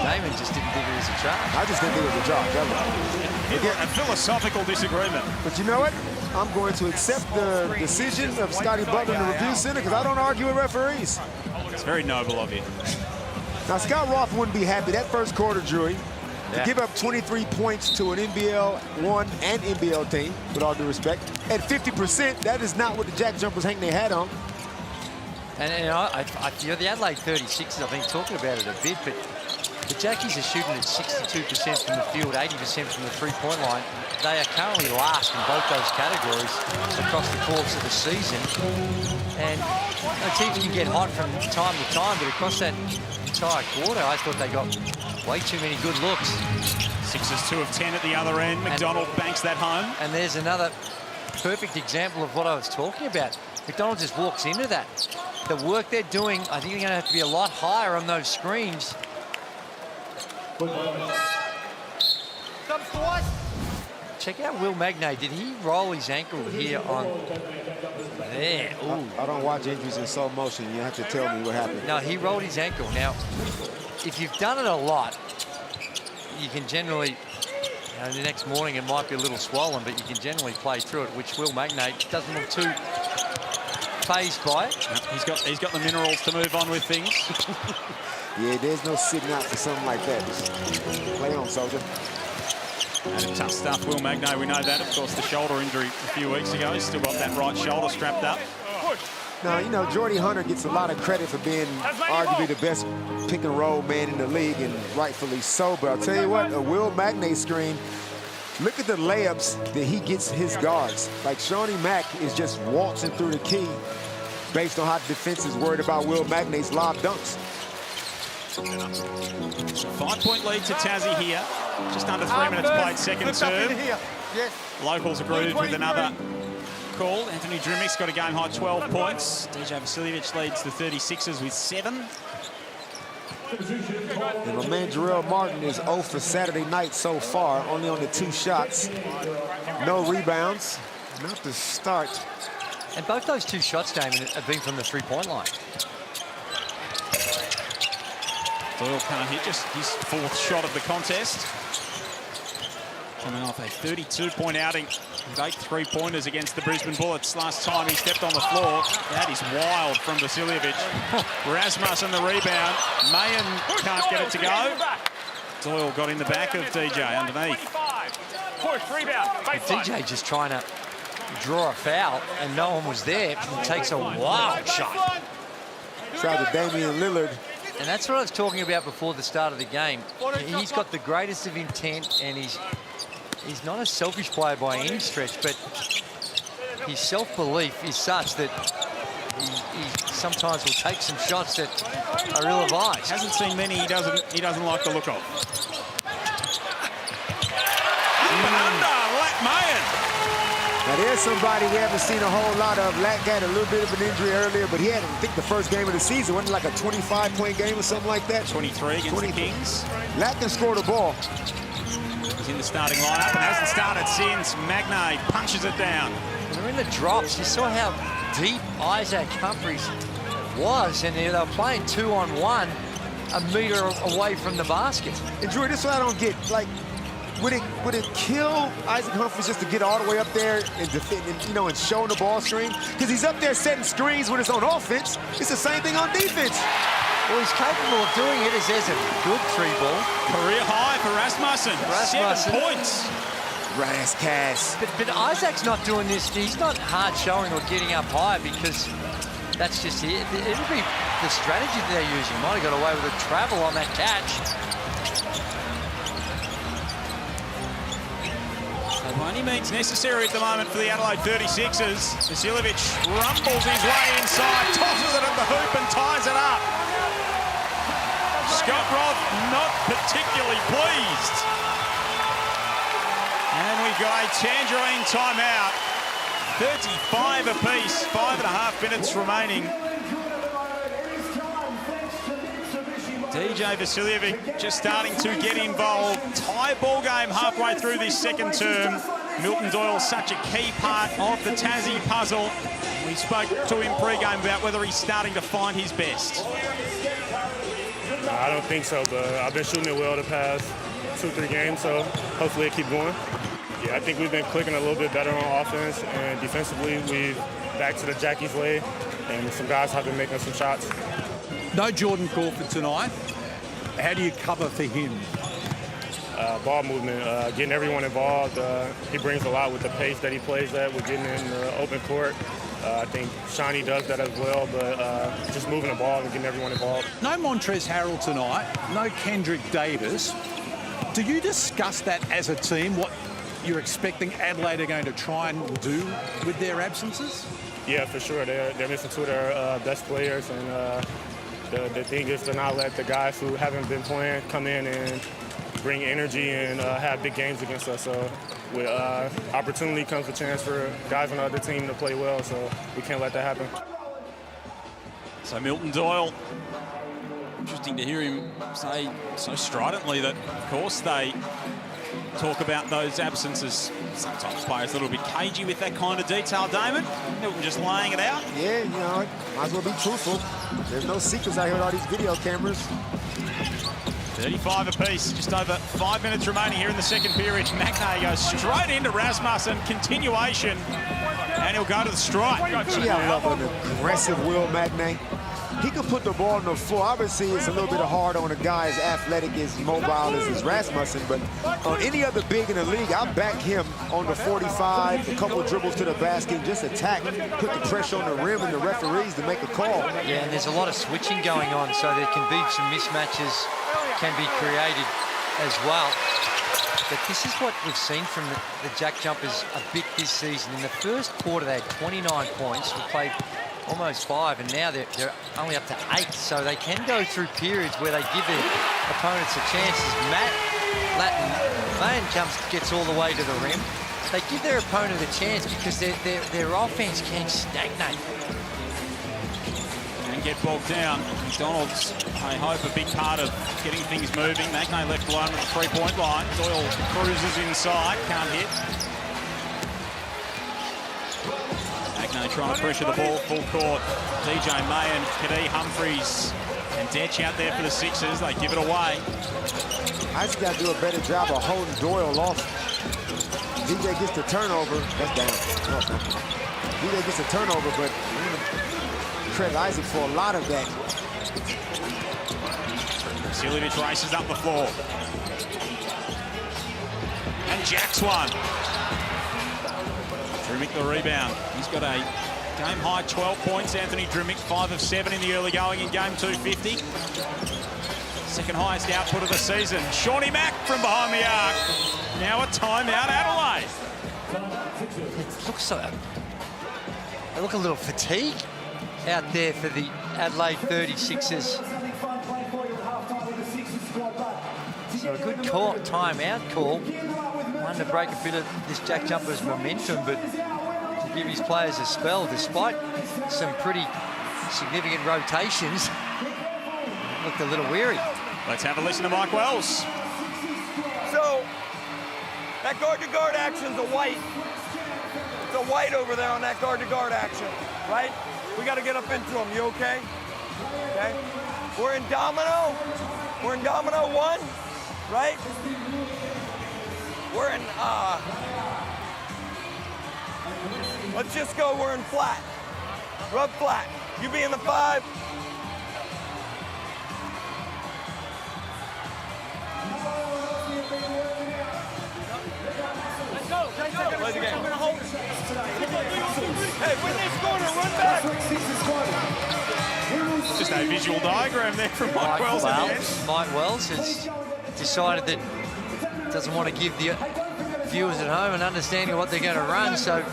Damon just didn't think it was a charge. I just didn't think it was a charge. Again, a philosophical disagreement. But you know what? I'm going to accept the decision of Scotty Butler in the review center, because I don't argue with referees. It's very noble of you. Now, Scott Roth wouldn't be happy. That first quarter, Drury, to give up 23 points to an NBL 1 and NBL team, with all due respect, at 50%, that is not what the JackJumpers hang their hat on. And you know, the Adelaide 36s, I've been talking about it a bit, but the Jackies are shooting at 62% from the field, 80% from the three-point line. They are currently last in both those categories across the course of the season. And teams can get hot from time to time, but across that entire quarter, I thought they got way too many good looks. Sixers 2 of 10 at the other end. McDonald banks that home. And there's another perfect example of what I was talking about. McDonald just walks into that. The work they're doing, I think they're going to have to be a lot higher on those screens. Check out Will Magnay. Did he roll his ankle here on there? Ooh. I don't watch injuries in slow motion. You have to tell me what happened. No, he rolled his ankle. Now, if you've done it a lot, you can generally The next morning it might be a little swollen, but you can generally play through it, which Will Magnay doesn't look too phased by it. He's got the minerals to move on with things. Yeah, there's no sitting out for something like that. Just play on, soldier. And tough stuff, Will Magnay, we know that. Of course, the shoulder injury a few weeks ago. He's still got that right shoulder strapped up. Now, you know, Jordy Hunter gets a lot of credit for being arguably the best pick-and-roll man in the league, and rightfully so. But I'll tell you what, a Will Magnay screen, look at the layups that he gets his guards. Like, Shawnee Mack is just waltzing through the key based on how the defense is worried about Will Magnay's lob dunks. 5-point lead to Tassie here. Just under 3 minutes played, second term. Locals agreed with another call. Anthony Drimmick's got a game-high 12 points. DJ Vasiljevic leads the 36ers with 7. And my man Jarrell Martin is 0 for Saturday night so far, only on the 2 shots. No rebounds, not to start. And both those 2 shots, Damon, have been from the 3-point line. Doyle can't hit, just his 4th shot of the contest. Coming off a 32-point outing with 8 3-pointers against the Brisbane Bullets last time he stepped on the floor. That is wild from Vasiljevic. Rasmussen the rebound. Mayen can't get it to go. Doyle got in the back of DJ underneath. DJ just trying to draw a foul, and no one was there. He takes a wild shot. Shout out to Damian Lillard. And that's what I was talking about before the start of the game. He's got the greatest of intent, and he's not a selfish player by any stretch, but his self-belief is such that he sometimes will take some shots that are ill-advised. Hasn't seen many he doesn't like the look of. Under Lat Mayen. Now there's somebody we haven't seen a whole lot of. Lat had a little bit of an injury earlier, but he had, I think, the first game of the season. Wasn't it like a 25-point game or something like that? 23 against the Kings. Lat can score the ball. He's in the starting lineup and hasn't started since. Magnay punches it down. They're in the drops. You saw how deep Isaac Humphries was, and they were playing 2-on-1 a meter away from the basket. And Drew, this is what I don't get. Like, would it kill Isaac Humphries just to get all the way up there and defend, and, you know, and show the ball screen? Because he's up there setting screens when it's on offense. It's the same thing on defense. Well, he's capable of doing it. As there's a good 3-ball. Career high for Rasmussen. 7 points. Rascass. But Isaac's not doing this. He's not hard showing or getting up high, because that's just it. It'll be the strategy that they're using. Might have got away with a travel on that catch. By any means necessary at the moment for the Adelaide 36ers. Vasiljevic rumbles his way inside, tosses it at the hoop and ties it up. Scott Roth not particularly pleased. And we've got a Tangerine timeout. 35 apiece, 5.5 minutes remaining. DJ Vasiljevic just starting to get involved. Tie ball game halfway through this second term. Milton Doyle such a key part of the Tassie puzzle. We spoke to him pre-game about whether he's starting to find his best. I don't think so, but I've been shooting it well the past 2-3 games, so hopefully it keeps going. Yeah, I think we've been clicking a little bit better on offense, and defensively we've back to the Jackie's way, and some guys have been making some shots. No Jordan Crawford tonight. How do you cover for him? Ball movement, getting everyone involved. He brings a lot with the pace that he plays at. We're getting in the open court. I think Shawnee does that as well, but just moving the ball and getting everyone involved. No Montrezl Harrell tonight, no Kendrick Davis. Do you discuss that as a team, what you're expecting Adelaide are going to try and do with their absences? Yeah, for sure. They're missing 2 of their best players, and the thing is to not let the guys who haven't been playing come in and bring energy and have big games against us. So with opportunity comes a chance for guys on the other team to play well, so we can't let that happen. So Milton Doyle, interesting to hear him say so stridently that, of course, they talk about those absences. Sometimes players a little bit cagey with that kind of detail, Damon. Milton just laying it out. Yeah, you know, might as well be truthful. There's no secrets out here with all these video cameras. 35 apiece, just over 5 minutes remaining here in the second period. Magnay goes straight into Rasmussen, continuation, and he'll go to the strike. Gee, I love an aggressive Will Magnay. He can put the ball on the floor. Obviously, it's a little bit hard on a guy as athletic, as mobile as Rasmussen, but on any other big in the league, I back him on the 45, a couple dribbles to the basket, just attack, put the pressure on the rim and the referees to make a call. Yeah, and there's a lot of switching going on, so there can be some mismatches can be created as well. But this is what we've seen from the JackJumpers a bit this season. In the first quarter, they had 29 points. We played almost 5, and now they're only up to 8, so they can go through periods where they give their opponents a chance. Mayan gets all the way to the rim. They give their opponent a chance because their offense can stagnate. And get bogged down. McDonald's, I hope, a big part of getting things moving. Magnay left alone at the three-point line. Doyle cruises inside, can't hit. Magnay trying to pressure the ball full court. DJ Mayan, Kadee Humphries, and Detch out there for the Sixers. They give it away. I just got to do a better job of holding Doyle off. DJ gets the turnover. That's down. No, DJ gets a turnover, but I'm going to credit Isaac for a lot of that. Vasiljevic races up the floor. And Jack's one. Drimmick the rebound. He's got a game-high 12 points. Anthony Drimmick, 5 of 7 in the early going in game 250. Second highest output of the season. Shawnee Mack from behind the arc. Now a timeout, Adelaide. It looks like they look a little fatigued out there for the Adelaide 36ers. So a good timeout call. One to break a bit of this JackJumpers momentum, but to give his players a spell, despite some pretty significant rotations. Looked a little weary. Let's have a listen to Mike Wells. So, that guard-to-guard action's a white. It's a white over there on that guard-to-guard action, right? We got to get up into them. You okay? Okay. We're in domino. We're in domino 1, right? We're in, let's just go, we're in flat. Rub flat. You be in the 5. Play the game. Hey, when they score, run back. Just a visual diagram there from Mike Wells at the end. Mike Wells has decided that doesn't want to give the viewers at home an understanding of what they're going to run, so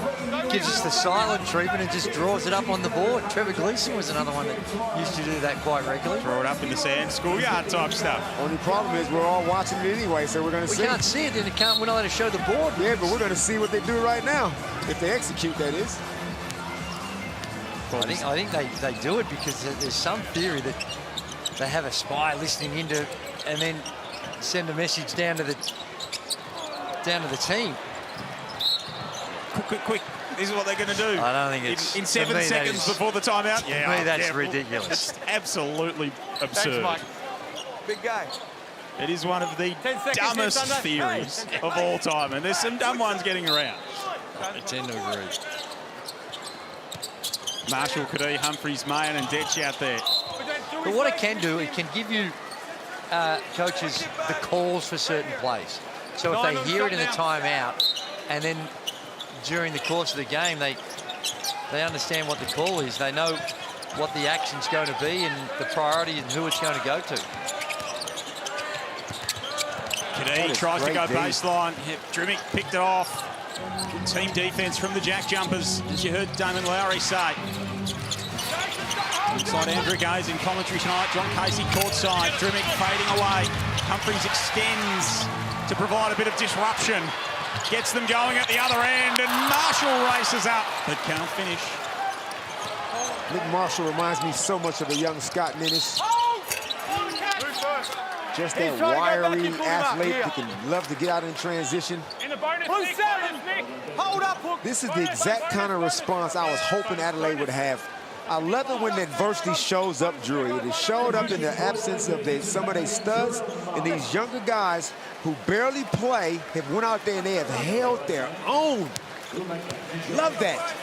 gives us the silent treatment and just draws it up on the board. Trevor Gleeson was another one that used to do that quite regularly. Throw it up in the sand, schoolyard type stuff. Only problem is we're all watching it anyway, so we're going to see. We can't see it, and we're not allowed to show the board. Yeah, but we're going to see what they do right now, if they execute, that is. I think they do it because there's some theory that they have a spy listening into and then send a message down to the team. Quick. This is what they're going to do. I don't think it's... In 7 seconds before the timeout? To me, that's ridiculous. It's absolutely absurd. Thanks, Mike. Big guy. It is one of the dumbest theories of all time, and there's some dumb ones getting around. I tend to agree. Marshall, Kadee, Humphries, Mayan, and Detch out there. But what it can do, it can give you coaches the calls for certain plays. So if they hear it in the timeout, and then during the course of the game, they understand what the call is. They know what the action's going to be and the priority and who it's going to go to. Kadee tries to go baseline. Drimmick picked it off. Good team defense from the JackJumpers, as you heard Damon Lowry say. Inside Andrew Gaze in commentary tonight. John Casey courtside. Drimmick fading away. Humphries extends to provide a bit of disruption. Gets them going at the other end, and Marshall races up, but can't finish. Nick Marshall reminds me so much of a young Scott Minnis. Just that wiry athlete that can love to get out in transition. Hold up. This is the exact kind of response I was hoping Adelaide would have I love it when adversity shows up, Drew. It has showed up in the absence of some of their studs, and these younger guys who barely play have went out there and they have held their own. Love that.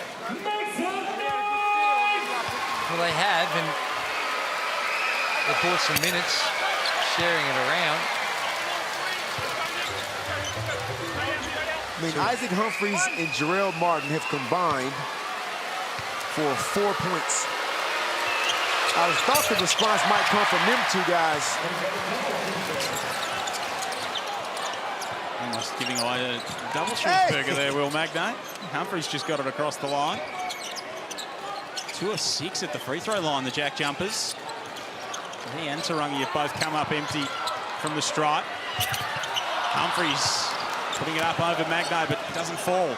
Well, they have, and they bought some minutes, sharing it around. I mean, Isaac Humphries and Jarrell Martin have combined for 4 points. I thought the response might come from them two guys. Almost giving away a double cheeseburger there, Will Magnay. Humphries just got it across the line. 2 of 6 at the free throw line, the JackJumpers. He and Tarangi have both come up empty from the stripe. Humphries putting it up over Magnay, but doesn't fall.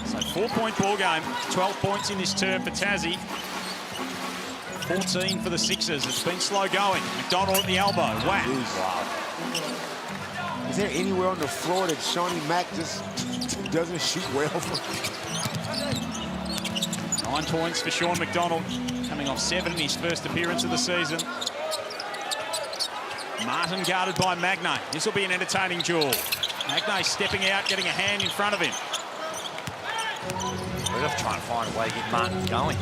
So 4-point ball game, 12 points in this term for Tassie. 14 for the Sixers. It's been slow going. McDonald at the elbow. Whack. Is there anywhere on the floor that Shawnee Mack just doesn't shoot well from? 9 points for Sean McDonald, coming off 7 in his first appearance of the season. Martin guarded by Magnay. This will be an entertaining duel. Magnay stepping out, getting a hand in front of him. We're going to try and find a way to get Martin going.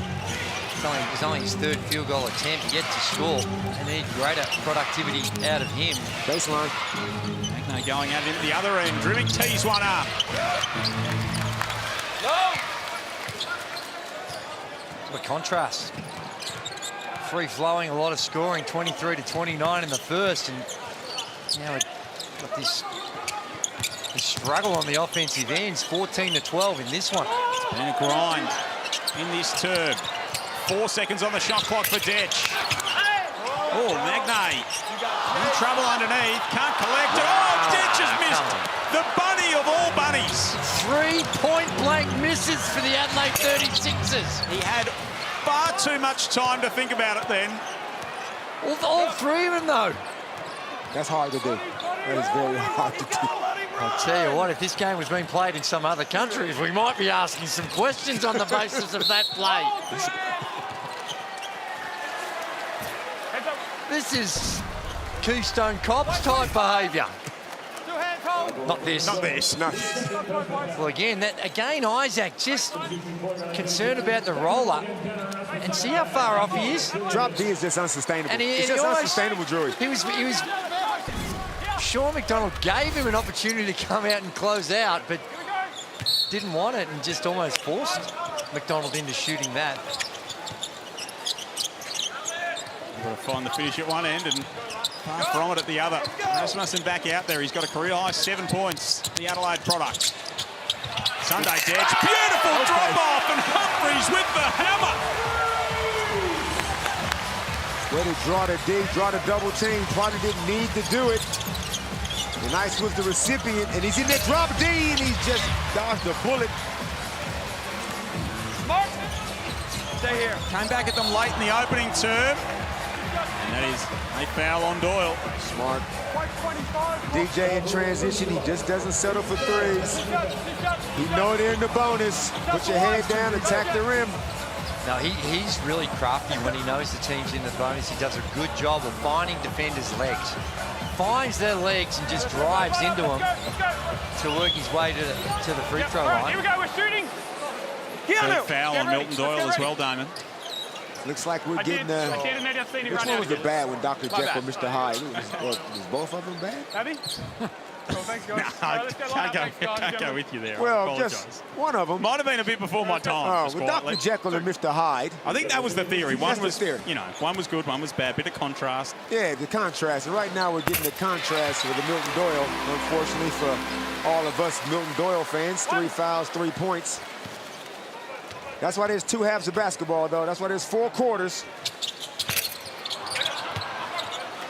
It's only his 3rd field goal attempt yet to score. They need greater productivity out of him. Baseline. Magnay going out into the other end. Drilling tees one up. What a contrast. Free-flowing, a lot of scoring, 23-29 in the first. And now we've got this struggle on the offensive ends, 14-12 in this one. It's been a grind in this term. 4 seconds on the shot clock for Detch. Oh, Magnay in trouble underneath. Can't collect it. Oh, Detch has missed the bunny of all bunnies. 3 point-blank misses for the Adelaide 36ers. He had far too much time to think about it then. All 3 of them, though. That's hard to do. That is very hard to do. I'll tell you what, if this game was being played in some other countries, we might be asking some questions on the basis of that play. This is Keystone Cops type behaviour. Not this. Not this. No. Well, again, Isaac just concerned about the roller, and see how far off he is. Drop D is just unsustainable. And it's just unsustainable, Drew. He was. Sean McDonald gave him an opportunity to come out and close out, but didn't want it and just almost forced McDonald into shooting that. Got to find the finish at one end and pass from it at the other. Rasmussen back out there. He's got a career high 7 points. The Adelaide product. Sunday Detch. Beautiful drop off and Humphries with the hammer. Ready to draw the D, draw the double team. Probably didn't need to do it. The Nice was the recipient, and he's in that drop D, and he just dodged the bullet. Mark, stay here. Came back at them late in the opening term. And that is a foul on Doyle. Smart. DJ in transition, he just doesn't settle for threes. He know they're in the bonus. Put your head down, attack the rim. No, he's really crafty when he knows the team's in the bonus. He does a good job of finding defenders' legs. Finds their legs and just drives into them to work his way to the free throw line. Here we go, we're shooting. Third foul on Milton Doyle as well, Damon. Looks like we're getting which one was the bad one, Dr. Jekyll, Mr. Hyde? Was both of them bad? Abby? Well, thanks, guys. Can't go with you there. Well, just one of them. Might have been a bit before my time. Oh, with Dr. Jekyll and Mr. Hyde. I think that was the theory. One was, theory. You know, one was good, one was bad. Bit of contrast. Yeah, the contrast. And right now we're getting the contrast with the Milton Doyle. Unfortunately for all of us Milton Doyle fans, 3 fouls, 3 points. That's why there's 2 halves of basketball, though. That's why there's 4 quarters.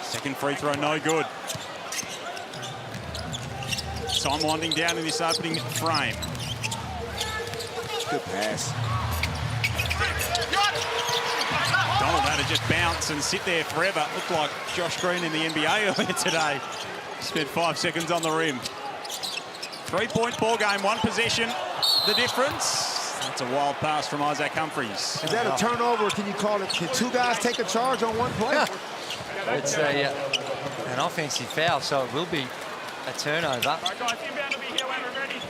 Second free throw, no good. Time winding down in this opening frame. Good pass. Donald had to just bounce and sit there forever. Looked like Josh Green in the NBA earlier today. Spent 5 seconds on the rim. 3-point ball game, 1 possession. The difference. That's a wild pass from Isaac Humphries. Is that a turnover? Can you call it? Can two guys take a charge on one play? It's an offensive foul, so it will be a turnover.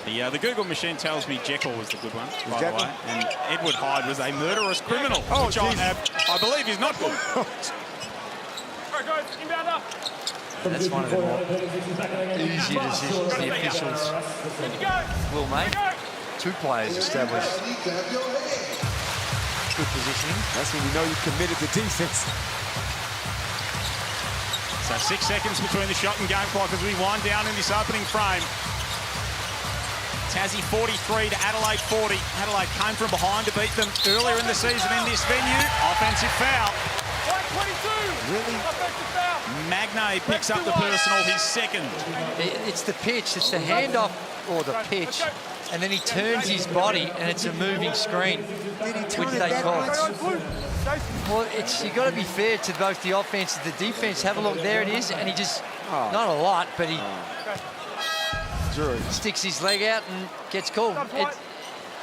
The Google machine tells me Jekyll was the good one, by the way, and Edward Hyde was a murderous criminal, which I believe is not good. That's one of the more easier decisions the officials will make. Two players established good positioning. That's when you know you're committed to defense. So 6 seconds between the shot and game clock as we wind down in this opening frame. Tassie 43 to Adelaide 40. Adelaide came from behind to beat them earlier in the season in this venue. Offensive foul. 122. Really? Offensive foul. Magnay picks up the personal, his second. It's the pitch, it's the handoff or the pitch, and then he turns his body and it's a moving screen, which they call. Well, you've got to be fair to both the offense and the defense. Have a look, there it is, and he just, not a lot, but he sticks his leg out and gets called.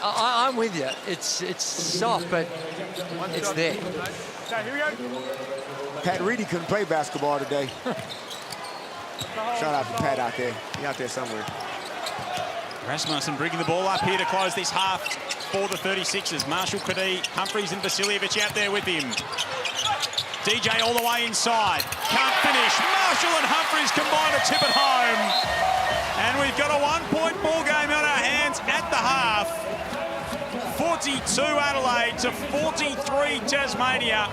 I'm with you. It's soft, but it's there. Okay, here we go. Pat Reedy couldn't play basketball today. Shout out to Pat out there. He out there somewhere. Rasmussen bringing the ball up here to close this half for the 36ers. Marshall, Kadee, Humphries and Vasiljevic out there with him. DJ all the way inside. Can't finish. Marshall and Humphries combine to tip it home. And we've got a one-point ball game on our hands at the half. 42 Adelaide to 43 Tasmania.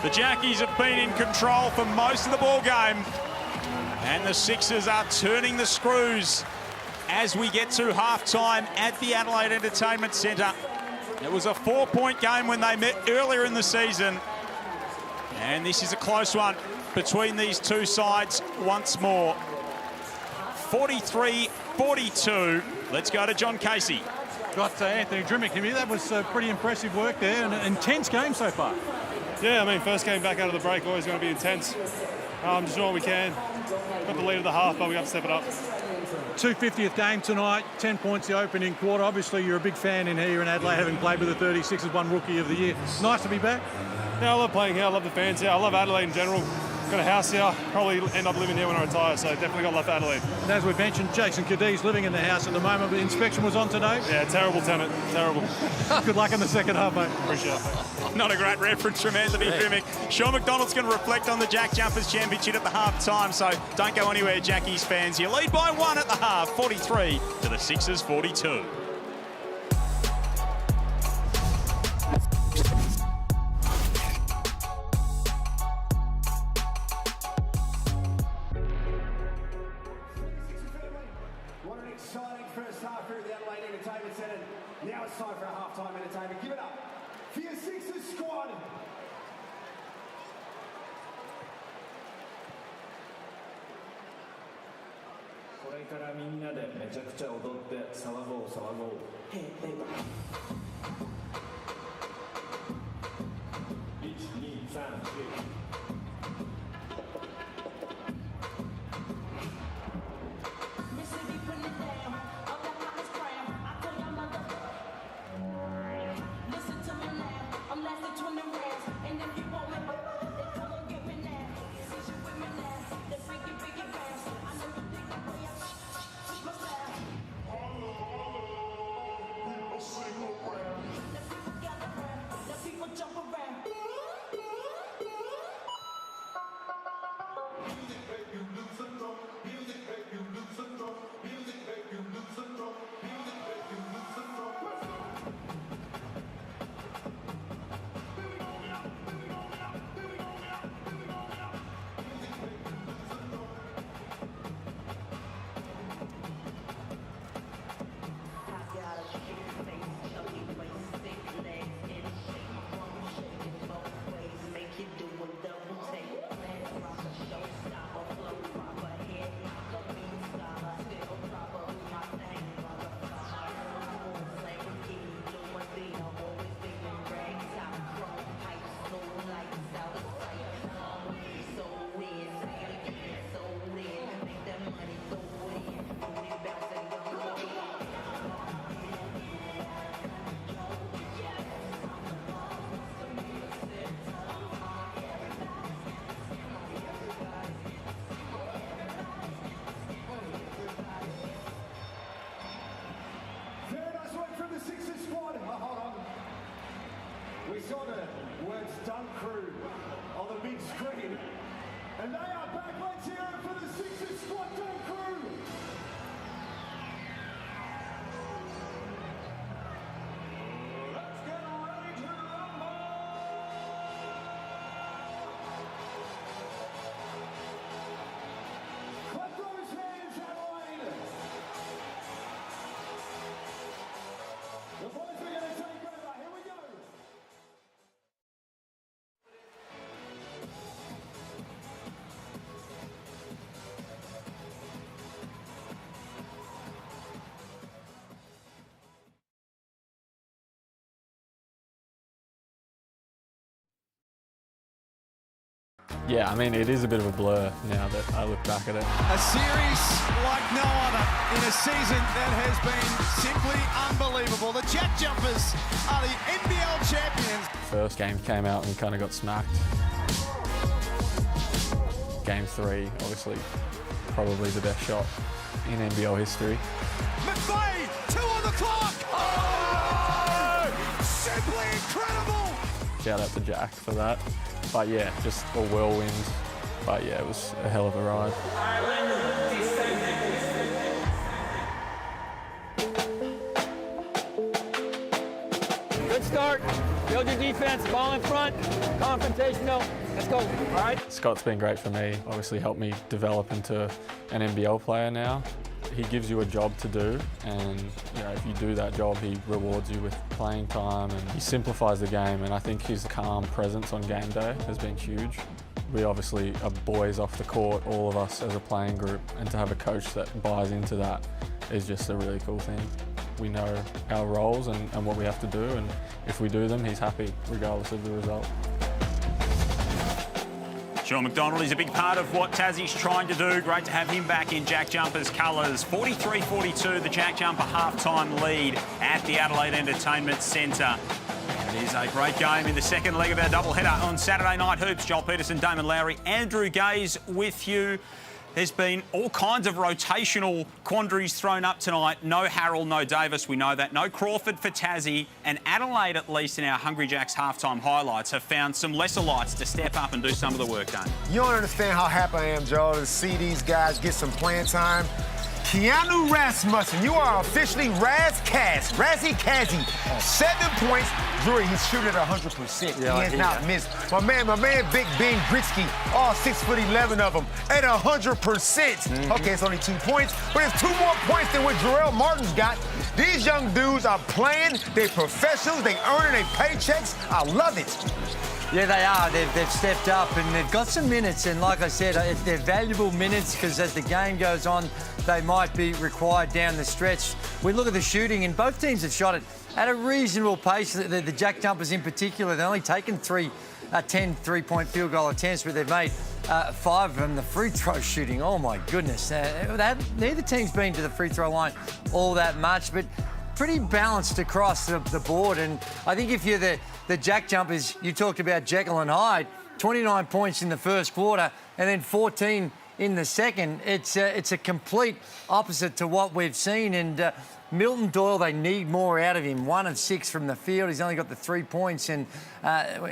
The Jackies have been in control for most of the ball game. And the Sixers are turning the screws as we get to halftime at the Adelaide Entertainment Centre. It was a 4-point game when they met earlier in the season. And this is a close one between these two sides once more. 43-42. Let's go to John Casey. Got Anthony Drimmick here. That was pretty impressive work there, and an intense game so far. Yeah, I mean, first game back out of the break, always going to be intense. Just doing what we can. Got the lead of the half, but we have to step it up. 250th game tonight, 10 points the opening quarter. Obviously, you're a big fan in here in Adelaide, having played with the 36ers, won Rookie of the Year. Nice to be back. Yeah, I love playing here. I love the fans here. I love Adelaide in general. Got a house here. Probably end up living here when I retire, so definitely got love for Adelaide. And as we've mentioned, Jason Kadee's living in the house at the moment. The inspection was on today. Yeah, terrible tenant. Terrible. Good luck in the second half, mate. Appreciate it. Not a great reference from Anthony Drimmick. Sean McDonald's going to reflect on the Jack Jumpers Championship at the half-time, so don't go anywhere, Jackies fans. You lead by 1 at the half, 43 to the Sixers, 42. What an exciting first half here at the Adelaide Entertainment Centre. Now it's time for a halftime entertainment. Give it up for your Sixers squad. これからみんなでめちゃくちゃ踊って騒ごう騒ごう。Single We saw the words "Stunt Crew" on the big screen, and they are back. Let's hear it for the Sixers squad, Stunt Crew. Let's get ready to rumble. Clap those hands, Adelaide. The boys are going to take over. Here we go. Yeah, I mean, it is a bit of a blur now that I look back at it. A series like no other in a season that has been simply unbelievable. The JackJumpers are the NBL champions. First game came out and we kind of got smacked. Game 3, obviously, probably the best shot in NBL history. McVeigh, 2 on the clock. Oh! Simply incredible. Shout out to Jack for that. But yeah, just a whirlwind. But yeah, it was a hell of a ride. Good start. Build your defense. Ball in front. Confrontational. Let's go. All right. Scott's been great for me. Obviously helped me develop into an NBL player now. He gives you a job to do, and you know, if you do that job, he rewards you with playing time, and he simplifies the game. And I think his calm presence on game day has been huge. We obviously are boys off the court, all of us as a playing group, and to have a coach that buys into that is just a really cool thing. We know our roles and what we have to do, and if we do them, he's happy regardless of the result. Sean McDonald is a big part of what Tassie's trying to do. Great to have him back in JackJumpers colours. 43-42, the JackJumper half-time lead at the Adelaide Entertainment Centre. It is a great game in the second leg of our doubleheader on Saturday Night Hoops. Joel Peterson, Damon Lowry, Andrew Gaze with you. There's been all kinds of rotational quandaries thrown up tonight. No Harrell, no Davis, we know that. No Crawford for Tassie. And Adelaide, at least in our Hungry Jacks halftime highlights, have found some lesser lights to step up and do some of the work done. You don't understand how happy I am, Joe, to see these guys get some playing time. Keanu Rasmussen, you are officially Razzie Kazi. 7 points. Drury, he's shooting at 100%. He has not missed. My man, Big Ben Gritsky, all 6'11" of them, at 100%. Okay, it's only 2 points, but it's 2 more points than what Jarrell Martin's got. These young dudes are playing. They're professionals. They earning their paychecks. I love it. Yeah, they are. They've stepped up and they've got some minutes. And like I said, they're valuable minutes because as the game goes on, they might be required down the stretch. We look at the shooting and both teams have shot it at a reasonable pace. The JackJumpers in particular, they've only taken 10 three-point field goal attempts, but they've made 5 of them. The free throw shooting, oh my goodness. Neither team's been to the free throw line all that much, but pretty balanced across the board. And I think if you're the JackJumpers, you talked about Jekyll and Hyde, 29 points in the first quarter and then 14 in the second. It's a complete opposite to what we've seen. And Milton Doyle, they need more out of him. 1 of 6 from the field. He's only got the 3 points. And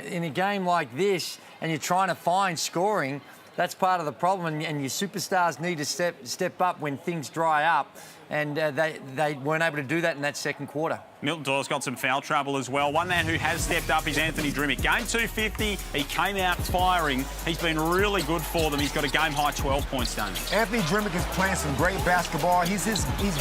in a game like this, and you're trying to find scoring, that's part of the problem. And your superstars need to step up when things dry up. And they weren't able to do that in that second quarter. Milton Doyle's got some foul trouble as well. One man who has stepped up is Anthony Drimmick. Game 250, he came out firing. He's been really good for them. He's got a game-high 12 points done. Anthony Drimmick is playing some great basketball. He's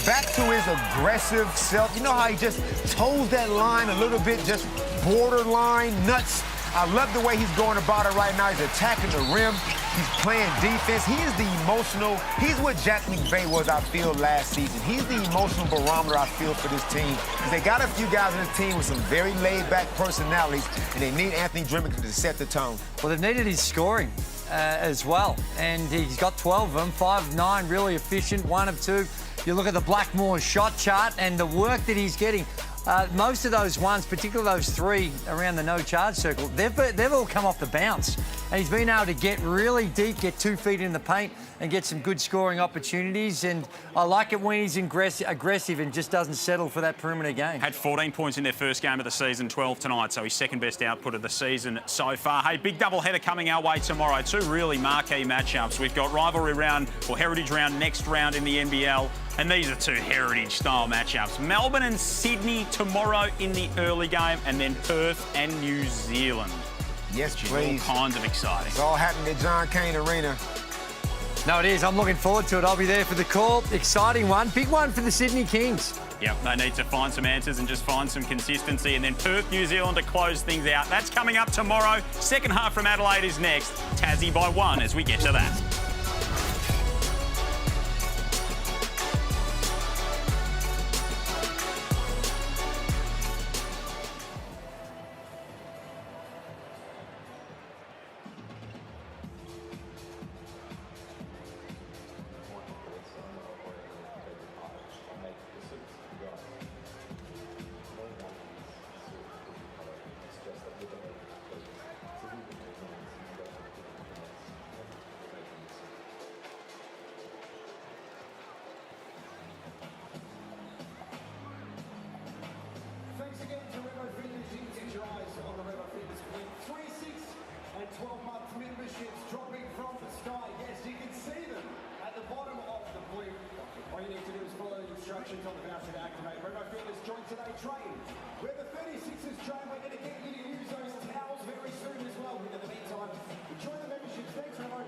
back to his aggressive self. You know how he just toes that line a little bit, just borderline nuts. I love the way he's going about it right now. He's attacking the rim. He's playing defense. He is the emotional. He's what Jack McVeigh was, I feel, last season. He's the emotional barometer, I feel, for this team. Because they got a few guys on this team with some very laid-back personalities, and they need Anthony Drimmick to set the tone. Well, they've needed his scoring as well. And he's got 12 of them, 5 of 9, really efficient, 1 of 2. You look at the Blackmore shot chart and the work that he's getting. Most of those ones, particularly those 3 around the no-charge circle, they've all come off the bounce. and he's been able to get really deep, get 2 feet in the paint and get some good scoring opportunities. And I like it when he's aggressive and just doesn't settle for that perimeter game. Had 14 points in their first game of the season, 12 tonight, so his second best output of the season so far. Hey, big doubleheader coming our way tomorrow. 2 really marquee matchups. We've got rivalry round or heritage round next round in the NBL. And these are 2 heritage-style matchups. Melbourne and Sydney tomorrow in the early game, and then Perth and New Zealand. Yes, please. All kinds of exciting. It's all happening at John Cain Arena. No, it is. I'm looking forward to it. I'll be there for the call. Exciting one. Big one for the Sydney Kings. Yep, they need to find some answers and just find some consistency. And then Perth, New Zealand to close things out. That's coming up tomorrow. Second half from Adelaide is next. Tassie by 1 as we get to that. On the voucher to activate. Remo Fitness join today train. Where the 36ers train, we're going to get you to use those towels very soon as well. In the meantime, enjoy the memberships. Thanks, Remo.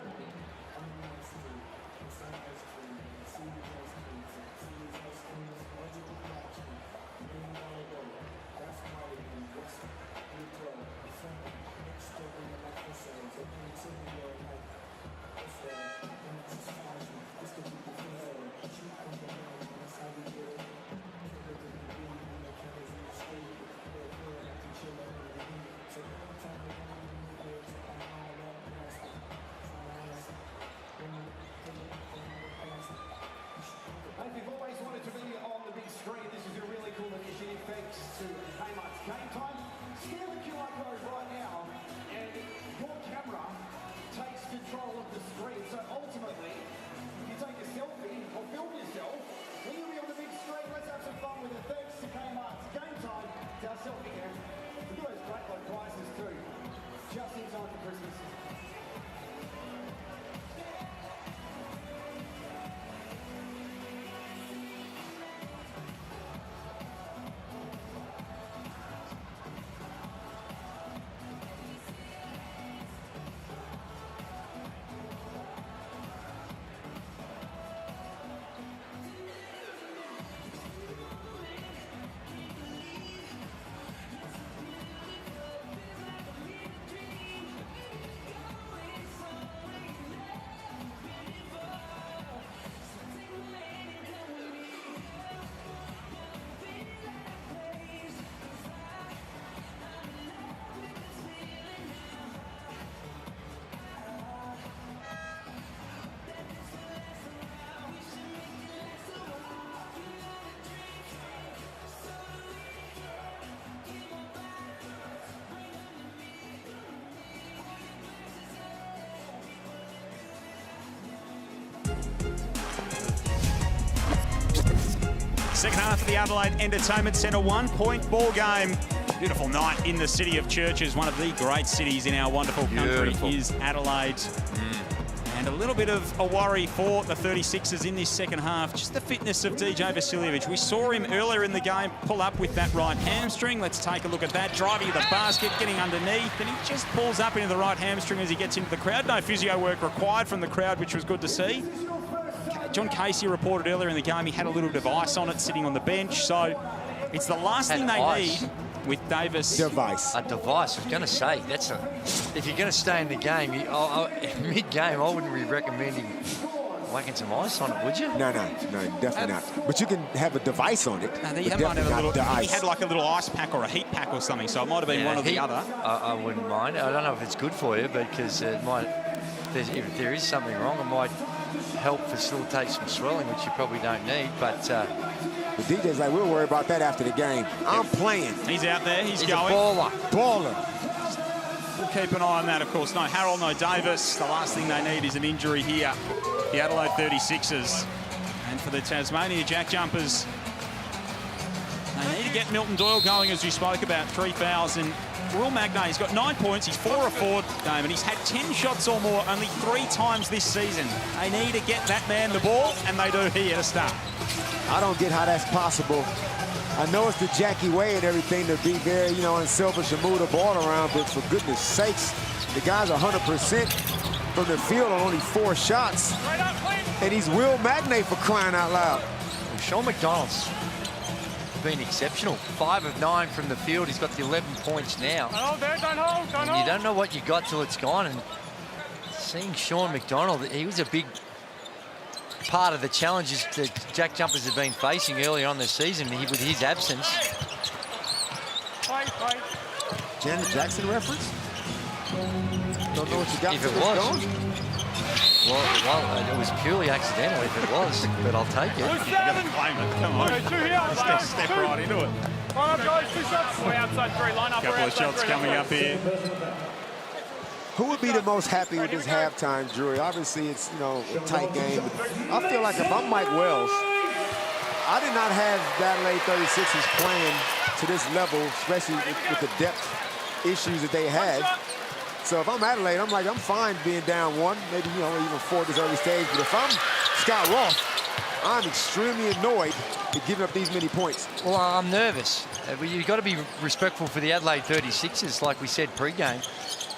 Second half of the Adelaide Entertainment Centre, 1-point ball game. Beautiful night in the city of churches. One of the great cities in our wonderful country is Adelaide. And a little bit of a worry for the 36ers in this second half. Just the fitness of DJ Vasiljevic. We saw him earlier in the game pull up with that right hamstring. Let's take a look at that. Driving to the basket, getting underneath, and he just pulls up into the right hamstring as he gets into the crowd. No physio work required from the crowd, which was good to see. John Casey reported earlier in the game he had a little device on it sitting on the bench. So it's the last thing they need with Davis. A device. I was going to say, if you're going to stay in the game, mid-game, I wouldn't be recommending whacking some ice on it, would you? No, definitely not. But you can have a device on it. He had like a little ice pack or a heat pack or something, so it might have been one or the other. I wouldn't mind. I don't know if it's good for you, because it might, if there is something wrong, it might help facilitate some swelling, which you probably don't need. But the DJ's like, we'll worry about that after the game. I'm playing. He's out there. He's a going. baller. We'll keep an eye on that, of course. No Harold, no Davis. The last thing they need is an injury here. The Adelaide 36ers. And for the Tasmania JackJumpers, they need to get Milton Doyle going, as we spoke about. 3 fouls. And Will Magnay, he's got 9 points. He's 4 of 4, Damon. He's had 10 shots or more only 3 times this season. They need to get that man the ball, and they do here to start. I don't get how that's possible. I know it's the Jackie way and everything to be very, unselfish and move the ball around, but for goodness sakes, the guy's 100% from the field on only 4 shots. And he's Will Magnay, for crying out loud. Well, Sean McDonald's been exceptional. 5 of 9 from the field. He's got the 11 points now. Hold there, don't hold. You don't know what you got till it's gone. And seeing Sean McDonald, he was a big part of the challenges that JackJumpers have been facing earlier on this season with his absence. Janet Jackson reference? Don't know what you got. If it was. Well, it was purely accidental if it was, but I'll take it. You got to claim it. Come on. Let's step right into it. Line up, guys. 2 shots. We're outside 3. Line up. Couple of shots coming up here. Who would be the most happy with this halftime, Drury? Obviously, it's, a tight game. I feel like if I'm Mike Wells, I did not have the Adelaide 36ers playing to this level, especially with the depth issues that they had. So if I'm Adelaide, I'm fine being down 1, maybe, even 4 at this early stage. But if I'm Scott Roth, I'm extremely annoyed at giving up these many points. Well, I'm nervous. You've got to be respectful for the Adelaide 36ers, like we said pre-game,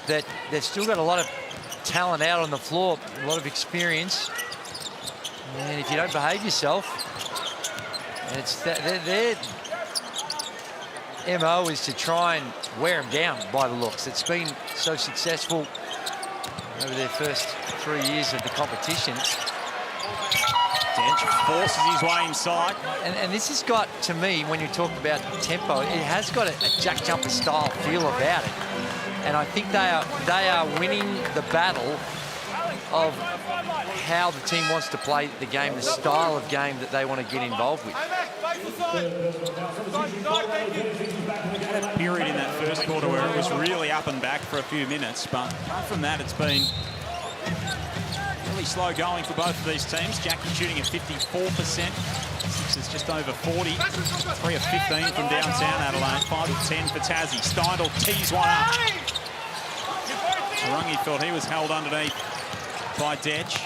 that they've still got a lot of talent out on the floor, a lot of experience. And if you don't behave yourself, it's their MO is to try and wear them down by the looks. It's been so successful over their first 3 years of the competition. Dench forces his way inside. And this has got, to me, when you talk about tempo, it has got a JackJumper style feel about it. And I think they are winning the battle of how the team wants to play the game, the style of game that they want to get involved with. Had a period in that first quarter where it was really up and back for a few minutes, but apart from that, it's been really slow going for both of these teams. Jackie shooting at 54%. Sixers just over 40. 3 of 15 from downtown Adelaide. 5 of 10 for Tassie. Steindl tees one up. Rungy thought he was held underneath by Detch.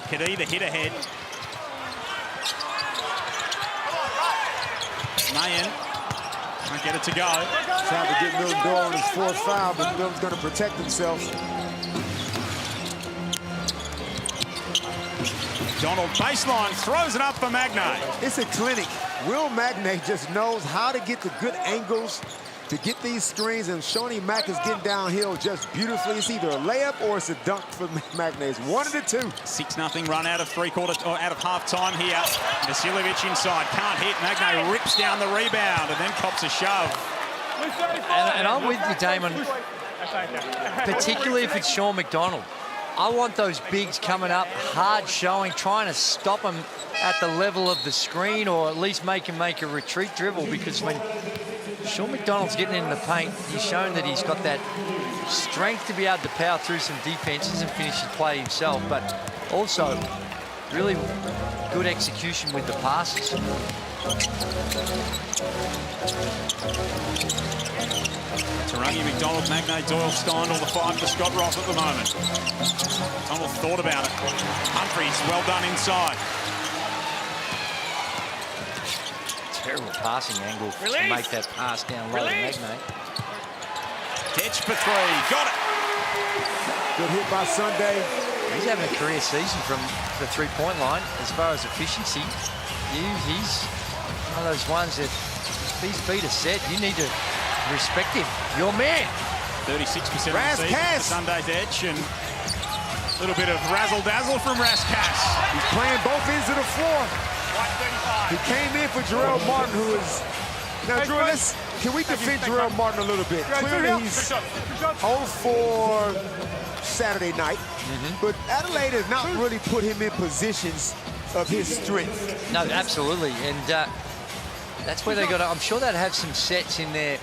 Kadee the hit ahead. Mayen can't get it to go. Trying to get Milton Doyle on his 4th foul, but Milton's going to protect himself. Donald baseline throws it up for Magnay. It's a clinic. Will Magnay just knows how to get the good angles to get these screens, and Shawnee Mack is getting downhill just beautifully. It's either a layup or it's a dunk for Magnay. It's 1 of the 2. 6-0 run out of out of half time here. Vasiljevic inside, can't hit. Magnay rips down the rebound and then cops a shove. And I'm with you, Damon, particularly if it's Sean McDonald. I want those bigs coming up, hard showing, trying to stop them at the level of the screen, or at least make him make a retreat dribble, because when Sean McDonald's getting in the paint, he's shown that he's got that strength to be able to power through some defenses and finish his play himself, but also really good execution with the passes. Tarangi, McDonald, Magnay, Doyle, Steindl, the 5 for Scott Roth at the moment. Donald thought about it. Humphries, well done inside. Terrible passing angle to make that pass down low to Magnay. Detch for 3, got it. Good hit by Sunday. He's having a career season from the 3-point line as far as efficiency. He's one of those ones that if these feet are set, you need to respect him. Your man. 36% of the season for Sunday's Edge, and a little bit of razzle-dazzle from Raskas. He's playing both ends of the floor. He came in for Jarrell Martin, who is... Now, Drew, can we defend Jarrell Martin a little bit? Clearly, he's 0 for Saturday night, but Adelaide has not really put him in positions of his strength. No, absolutely, and that's where they got to... I'm sure they'd have some sets in their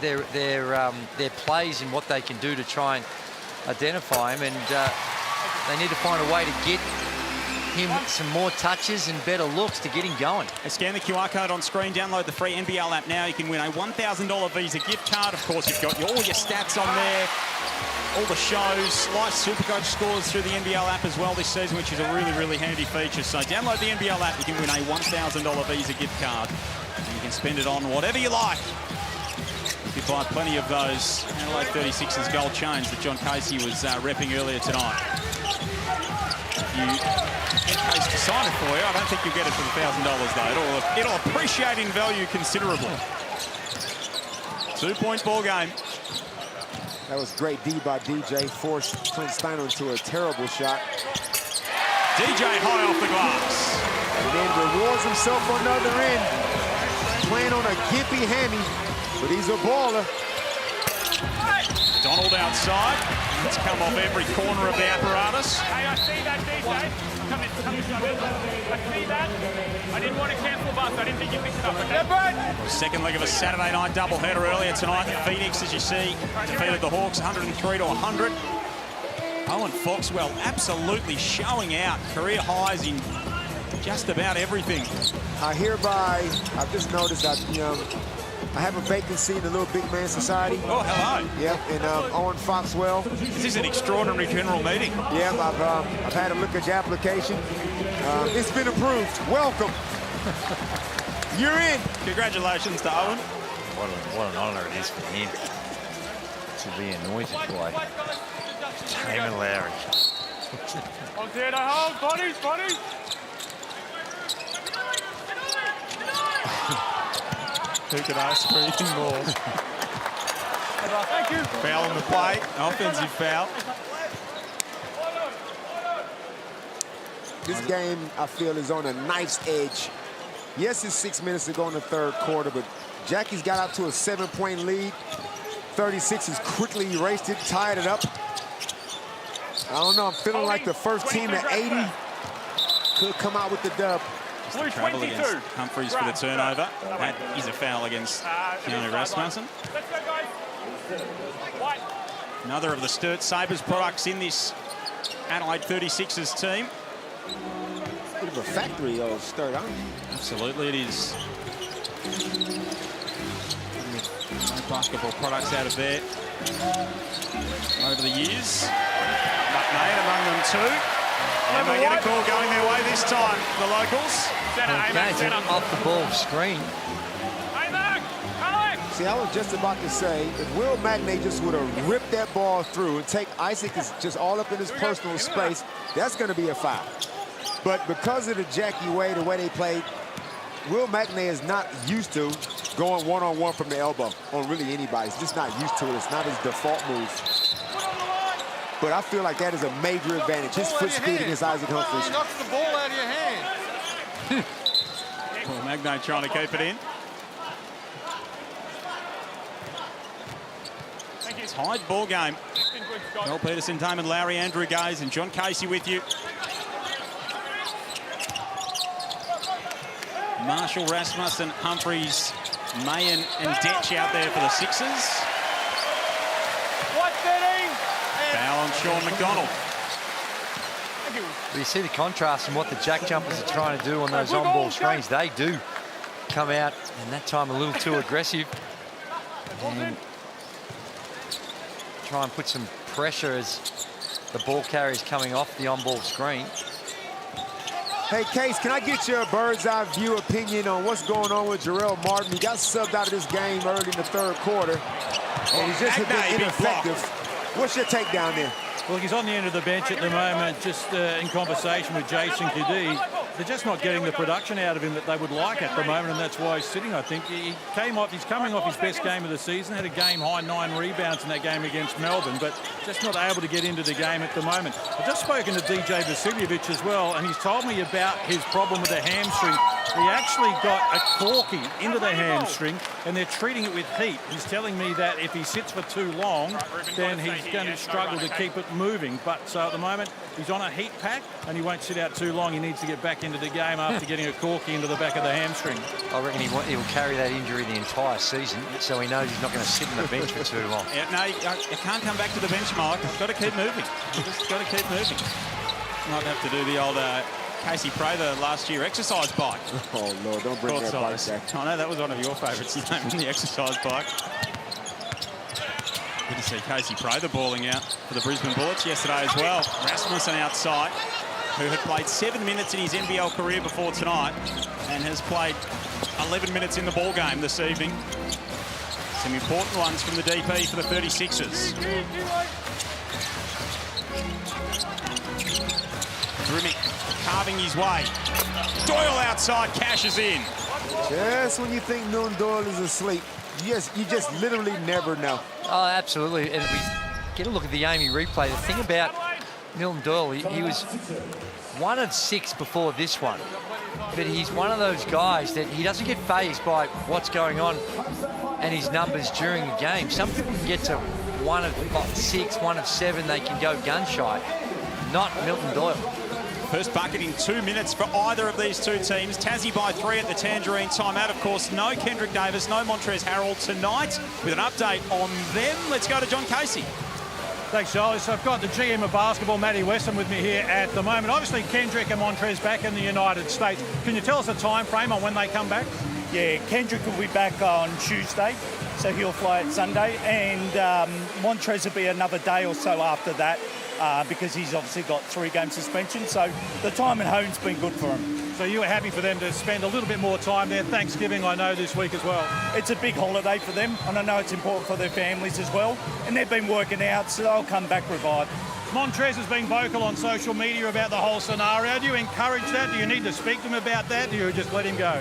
their plays and what they can do to try and identify him, and they need to find a way to get him some more touches and better looks to get him going. Scan the QR code on screen, download the free NBL app now. You can win a $1,000 Visa gift card. Of course, you've got all your stats on there, all the shows, live Supercoach scores through the NBL app as well this season, which is a really, really handy feature. So download the NBL app, you can win a $1,000 Visa gift card. And you can spend it on whatever you like. You buy plenty of those Adelaide 36ers gold chains that John Casey was repping earlier tonight. If you get Case to sign it for you, I don't think you'll get it for $1,000 though. It'll appreciate in value considerably. 2-point ball game. That was great D by DJ. Forced Clint Steiner into a terrible shot. DJ high off the glass. And then rewards himself on the other end. Playing on a gimpy hammy, but he's a baller. Donald outside. It's come off every corner of the apparatus. Hey, I see that, DJ. Come in. I see that. I didn't want to cancel bus. I didn't think you picked it up. Okay? Second leg of a Saturday night doubleheader earlier tonight. The Phoenix, as you see, defeated the Hawks 103-100. Owen Foxwell absolutely showing out. Career highs in just about everything. I've just noticed that, I have a vacancy in the Little Big Man Society. Oh, hello. Yep, and Owen Foxwell. Is this an extraordinary general meeting? Yep, I've had a look at your application. It's been approved. Welcome. You're in. Congratulations to Owen. What an honour it is for him to be anointed by Damon Lowry. On there, no hold. Bodies. Who can ask for anything more? Thank you. Foul on the play. Offensive foul. This game, I feel, is on a knife's edge. Yes, it's 6 minutes to go in the third quarter, but Jackie's got out to a 7-point lead. 36 has quickly erased it, tied it up. I don't know, I'm feeling like the first team at 80 could come out with the dub. Just the travel against Humphreys for the turnover. That is a foul against Keanu Rasmussen. Let's go, guys. White. Another of the Sturt Sabres products in this Adelaide 36ers team. Bit of a factory, Sturt, huh? Absolutely, it is. Basketball products out of there over the years. McNair among them too. And they get a call going their way this time, the locals. Center. Off the ball screen. See, I was just about to say, if Will Magnay just would have ripped that ball through and take Isaac is just all up in his personal space, that's going to be a foul. But because of the Jackie way, the way they played, Will Magnay is not used to going one-on-one from the elbow on really anybody. He's just not used to it. It's not his default move. But I feel like that is a major advantage. His foot speed against Isaac Humphries. He knocks the ball out of your hand. Well, Magnay trying to keep it in. It's Hyde ball game. Noel Peterson, Damon Lowry, Andrew Gaze, and John Casey with you. Marshall, Rasmussen, Humphreys, Mayen, and Detch out there for the Sixers. Foul on Sean McDonald. You see the contrast in what the JackJumpers are trying to do on those on-ball screens. They do come out, and that time a little too aggressive. And try and put some pressure as the ball carrier's coming off the on-ball screen. Hey, Case, can I get your bird's-eye view opinion on what's going on with Jarrell Martin? He got subbed out of this game early in the third quarter, and he's just been ineffective. What's your take down there? Well, he's on the end of the bench at the moment, just in conversation with Jason Kadee. They're just not getting the production out of him that they would like at the moment, and that's why he's sitting, I think. He's coming off his best game of the season, had a game-high 9 rebounds in that game against Melbourne, but just not able to get into the game at the moment. I've just spoken to DJ Vasiljevic as well, and he's told me about his problem with the hamstring He actually got a corky into the hamstring, and they're treating it with heat. He's telling me that if he sits for too long, then he's going to struggle to keep it moving. But at the moment, he's on a heat pack, and he won't sit out too long. He needs to get back into the game after getting a corky into the back of the hamstring. I reckon he'll carry that injury the entire season, so he knows he's not going to sit on the bench for too long. Yeah, no, you can't come back to the bench, Mike. You've got to keep moving. You've just got to keep moving. Might have to do the old Casey Prather last year exercise bike. Oh, Lord, don't bring that bike back. I know that was one of your favourites, the exercise bike. Good to see Casey Prather balling out for the Brisbane Bullets yesterday as well. Rasmussen outside, who had played 7 minutes in his NBL career before tonight and has played 11 minutes in the ball game this evening. Some important ones from the DP for the 36ers. Grimmick carving his way. Doyle outside, cashes in. Just when you think Milton Doyle is asleep, you just literally never know. Oh, absolutely. And if we get a look at the Amy replay, the thing about Milton Doyle, he was 1 of 6 before this one. But he's one of those guys that he doesn't get fazed by what's going on and his numbers during the game. Some people can get to 1 of 6, 1 of 7, they can go gun shy. Not Milton Doyle. First bucket in 2 minutes for either of these two teams. Tassie by 3 at the Tangerine timeout. Of course, no Kendrick Davis, no Montrezl Harrell tonight. With an update on them, let's go to John Casey. Thanks, Charlie. So I've got the GM of basketball, Matty Weston, with me here at the moment. Obviously, Kendrick and Montrezl back in the United States. Can you tell us a time frame on when they come back? Yeah, Kendrick will be back on Tuesday, so he'll fly it Sunday. And Montrezl will be another day or so after that. Because he's obviously got 3-game suspension, so the time at home's been good for him. So you were happy for them to spend a little bit more time there. Thanksgiving, I know, this week as well. It's a big holiday for them, and I know it's important for their families as well. And they've been working out, so they'll come back revived. Montrezl has been vocal on social media about the whole scenario. Do you encourage that? Do you need to speak to him about that? Do you just let him go?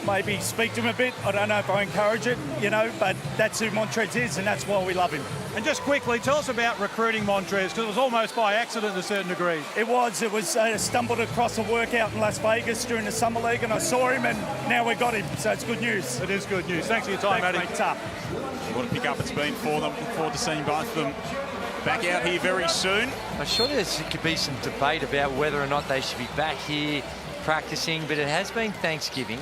Maybe speak to him a bit. I don't know if I encourage it, but that's who Montrezl is, and that's why we love him. And just quickly, tell us about recruiting Montrezl, because it was almost by accident to a certain degree. It was. I stumbled across a workout in Las Vegas during the Summer League, and I saw him, and now we got him, so it's good news. It is good news. Thanks for your time, Matty. What a pick-up it's been for them. Look forward to seeing both of them back out here very soon. I'm sure there could be some debate about whether or not they should be back here practicing, but it has been Thanksgiving.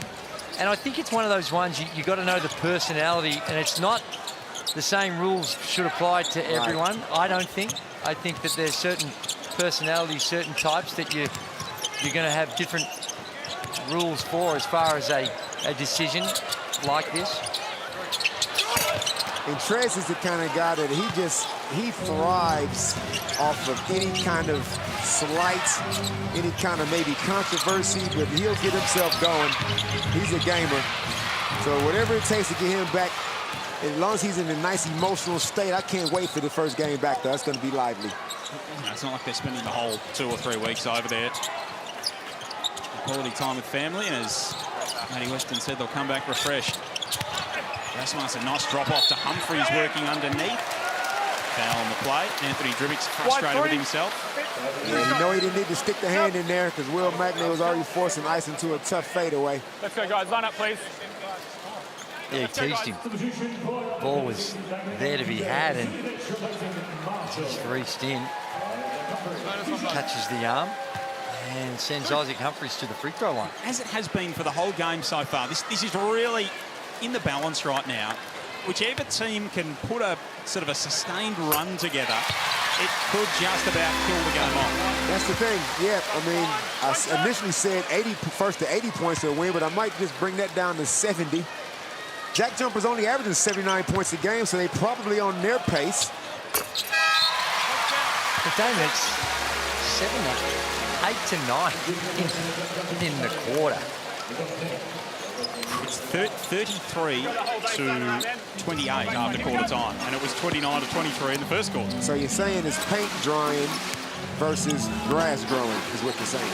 And I think it's one of those ones you got to know the personality, and it's not the same rules should apply to everyone. Right. I don't think. I think that there's certain personalities, certain types that you're going to have different rules for as far as a decision like this. And Trez is the kind of guy that he thrives off of any kind of slight, any kind of maybe controversy, but he'll get himself going. He's a gamer. So whatever it takes to get him back, as long as he's in a nice emotional state, I can't wait for the first game back, though. That's going to be lively. It's not like they're spending the whole 2 or 3 weeks over there. Quality time with family, and as Matty Weston said, they'll come back refreshed. Rasmussen, nice drop off to Humphries working underneath. Foul on the play. Anthony Dribbick's frustrated with himself. Yeah, you know he didn't need to stick the hand in there because Will Magnay was already forcing Ice into a tough fadeaway. Let's go, guys. Line up, please. Yeah, he teased him. Ball was there to be had, and he's reached in, touches the arm, and sends Isaac Humphries to the free throw line. As it has been for the whole game so far, this is really in the balance right now. Whichever team can put a sort of a sustained run together, it could just about kill the game off. That's the thing. Yeah, I mean, I initially said 1st to 80 points to win, but I might just bring that down to 70. JackJumpers only averaging 79 points a game, so they probably on their pace. The game it's 8 to 9 in the quarter. It's 33 to 28 after quarter time, and it was 29 to 23 in the first quarter. So you're saying it's paint drying versus grass growing is what you're saying.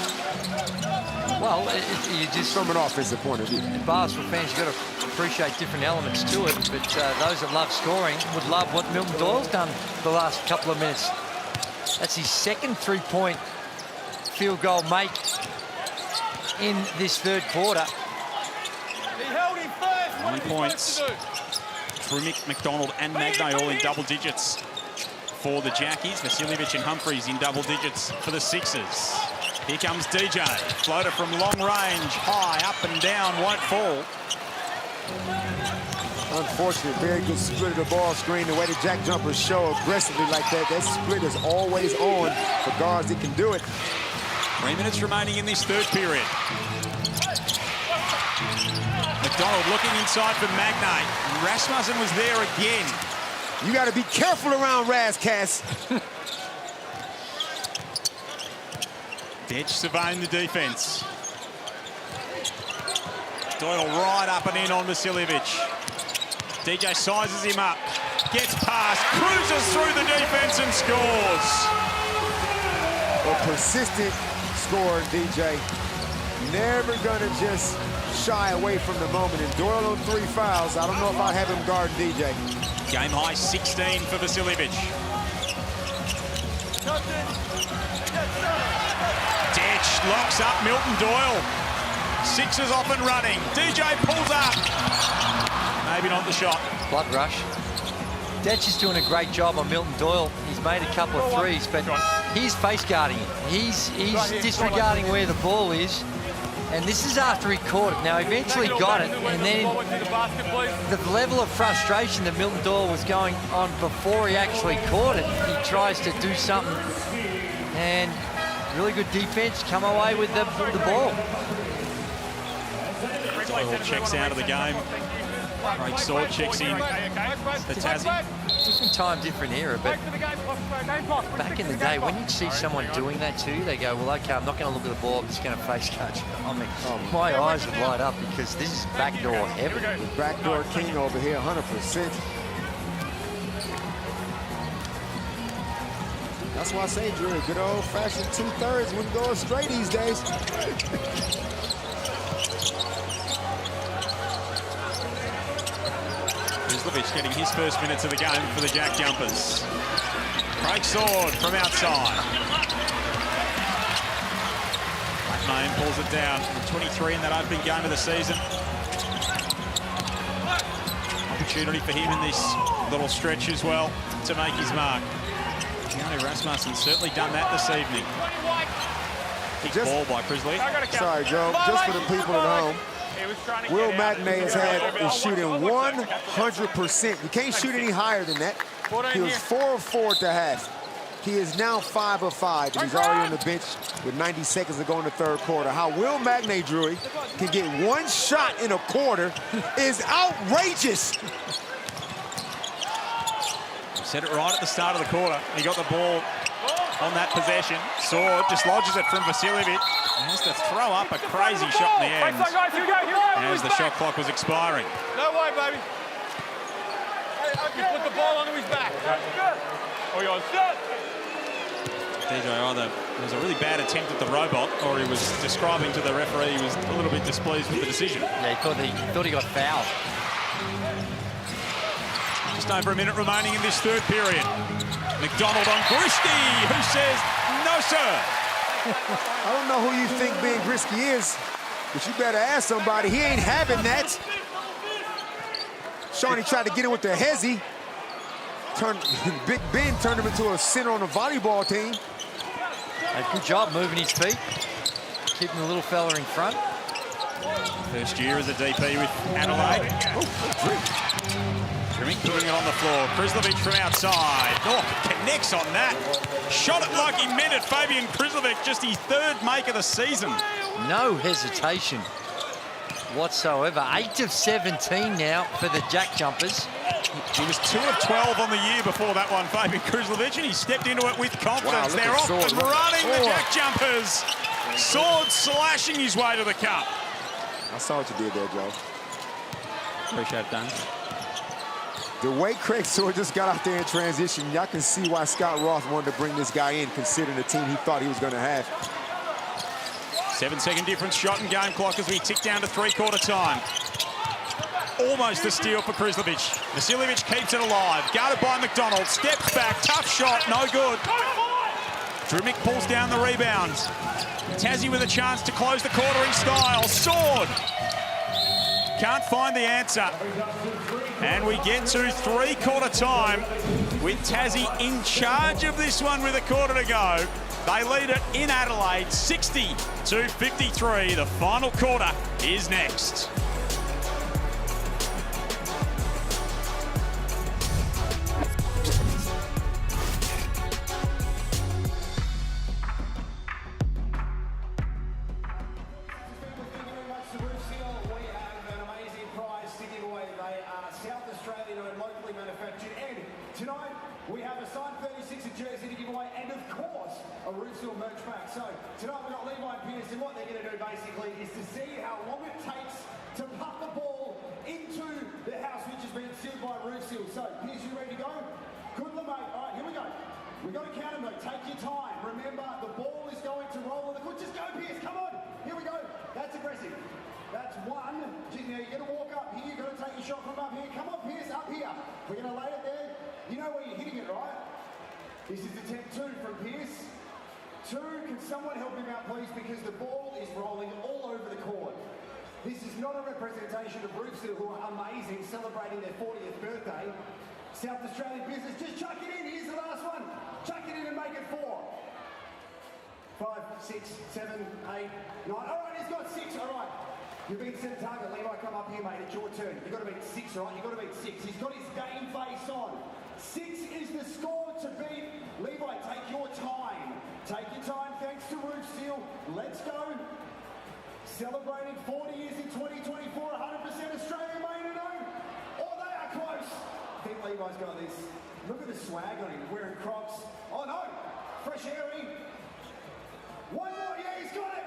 Well, you just... From an offensive point of view. Basketball fans, you've got to appreciate different elements to it, but those that love scoring would love what Milton Doyle's done the last couple of minutes. That's his second three-point field goal make in this third quarter. 9 points. Trumic, McDonald and Magnay all in double digits for the Jackies. Vasiljevic and Humphreys in double digits for the Sixers. Here comes DJ. Floater from long range. High, up and down, won't fall. Unfortunate, very good split of the ball screen. The way the JackJumpers show aggressively like that, that split is always on for guards that can do it. 3 minutes remaining in this third period. McDonald looking inside for Magnay. Rasmussen was there again. You got to be careful around Razcast. Detch surveying the defense. Doyle right up and in on Vasiljevic. DJ sizes him up, gets past, cruises through the defense and scores. A persistent scorer, DJ. Never gonna just shy away from the moment. And Doyle on 3 fouls. I don't know if I have him guard DJ. Game high 16 for Vasiljevic. Detch locks up Milton Doyle. Sixers off and running. DJ pulls up. Maybe not the shot. Blood rush. Detch is doing a great job on Milton Doyle. He's made a couple of threes, but he's face guarding it. He's disregarding where the ball is. And this is after he caught it. Now, eventually got it, and then the level of frustration that Milton Doyle was going on before he actually caught it, he tries to do something. And really good defense, come away with the ball. Doyle checks out of the game. Craig Sword checks in. The Tassie. Different time, different era, but back in the day, when you'd see someone doing that to you, they go, well, okay, I'm not going to look at the ball, I'm just going to face catch. I mean, my eyes would light up because this is backdoor heaven. The backdoor king over here, 100%. That's why I say, Drew, a good old-fashioned 2/3 wouldn't go astray these days. Vasiljevic getting his first minutes of the game for the JackJumpers. Craig Sword from outside. McMahon pulls it down. 23 in that opening game of the season. Opportunity for him in this little stretch as well to make his mark. Gianni Rasmussen's certainly done that this evening. Big ball by Crisley. Sorry, Joe. Just for the people at home. Will Magnay is shooting 100%. You can't shoot any higher than that. He was 4 of 4 at the half. He is now 5 of 5, and he's already on the bench with 90 seconds to go in the third quarter. How Will Magnay, Drewy, can get 1 shot in a quarter is outrageous. Set it right at the start of the quarter. He got the ball on that possession. Sword just lodges it from Vasiljevic. He has to throw up a crazy shot in the end as the shot clock was expiring. No way, baby. You put the ball onto his back. Oh, you're set. DJ either it was a really bad attempt at the robot, or he was describing to the referee he was a little bit displeased with the decision. Yeah, he thought he got fouled. Just over a minute remaining in this third period. McDonald on Grisky, who says, no, sir. I don't know who you think Ben Grisky is, but you better ask somebody. He ain't having that. Shawnee tried to get in with the hezzy. Big Ben turned him into a center on the volleyball team. Good job moving his feet, keeping the little fella in front. First year as a DP with Adelaide. Trimming, putting it on the floor. Krisljevic from outside. Oh, connects on that. Shot it like he meant it. Fabian Krisljevic, just his 3rd make of the season. No hesitation whatsoever. 8 of 17 now for the JackJumpers. He was 2 of 12 on the year before that one, Fabian Krisljevic, and he stepped into it with confidence. Wow, they're off Sword. and running, the JackJumpers. Sword slashing his way to the cup. I saw what you did there, Joe. Appreciate it, Dan. The way Craig Sword just got out there in transition, y'all can see why Scott Roth wanted to bring this guy in, considering the team he thought he was going to have. 7-second difference, shot and game clock as we tick down to 3/4 time. Almost a steal for Krisljevic. Vasiljevic keeps it alive. Guarded by McDonald. Steps back. Tough shot. No good. Drumic pulls down the rebound. Tassie with a chance to close the quarter in style. Sword. Can't find the answer. And we get to three-quarter time with Tassie in charge of this one with a quarter to go. They lead it in Adelaide, 60-53. The final quarter is next. Tonight, we have a signed 36 jersey to give away, and of course, a Roosevelt merch pack. So, tonight we've got Levi and Pierce, and what they're going to do basically is to see how long it takes to putt the ball into the house which has been sealed by Roosevelt. So, Pierce, you ready to go? Good, mate. All right, here we go. We've got to count them, though. Take your time. Remember, the ball is going to roll on the court. Just go, Pierce. Come on. Here we go. That's aggressive. That's one. Now, you're going to walk up here. You've got to take your shot from up here. Come on, Pierce, up here. We're going to lay it there. You know where you're hitting it, right? This is attempt 2 from Pierce. 2, can someone help him out, please? Because the ball is rolling all over the court. This is not a representation of Roosevelt, who are amazing, celebrating their 40th birthday. South Australian business, just chuck it in. Here's the last one. Chuck it in and make it 4. 5, 6, 7, 8, 9. All right, he's got 6. All right. You've been set a target. Levi, come up here, mate. It's your turn. You've got to beat 6, all right? You've got to beat 6. He's got his game face on. 6 is the score to beat. Levi, take your time. Take your time. Thanks to Roof Seal. Let's go. Celebrating 40 years in 2024. 100% Australian made it home. Oh, they are close. I think Levi's got this. Look at the swag on him. Wearing Crocs. Oh, no. Fresh airy. One more. Yeah, he's got it.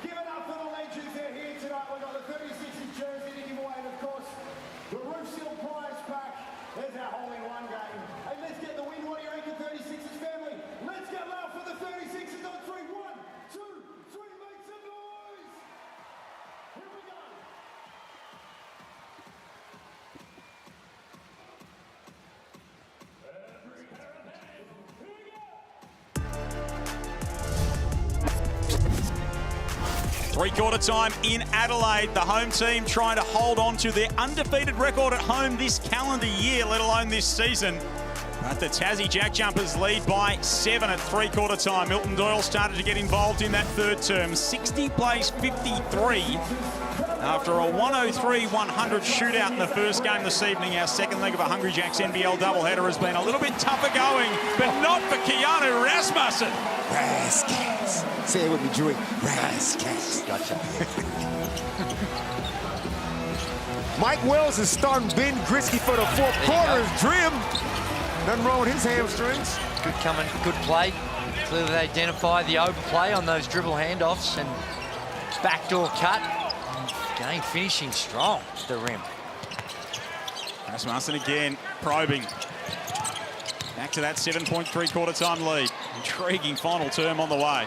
Give it up for the legends. They're here tonight. We've got the 36 jersey to give away. And, of course, the Roof Seal prize pack. There's our hole-in-one game. And let's get the win. What do you reckon, 36's family? Let's get loud for the 36's on 3. 1, 2, 3. Make some noise. Here we go. Three-quarter time in Adelaide. The home team trying to hold on to their undefeated record at home this calendar year, let alone this season. But the Tassie JackJumpers lead by 7 at three-quarter time. Milton Doyle started to get involved in that third term. 60 plays 53 after a 103-100 shootout in the first game this evening. Our second leg of a Hungry Jacks NBL doubleheader has been a little bit tougher going, but not for Keanu Rasmussen. Rascals. Say it with me, Drew. Rascals. Gotcha. Mike Wells is starting Ben Grisky for the fourth quarter. Dream. Nothing wrong with his hamstrings. Good coming, good play. Clearly they identify the overplay on those dribble handoffs and backdoor cut. Game finishing strong to the rim. Rasmussen again probing. Back to that 7-point three-quarter time lead. Intriguing final term on the way.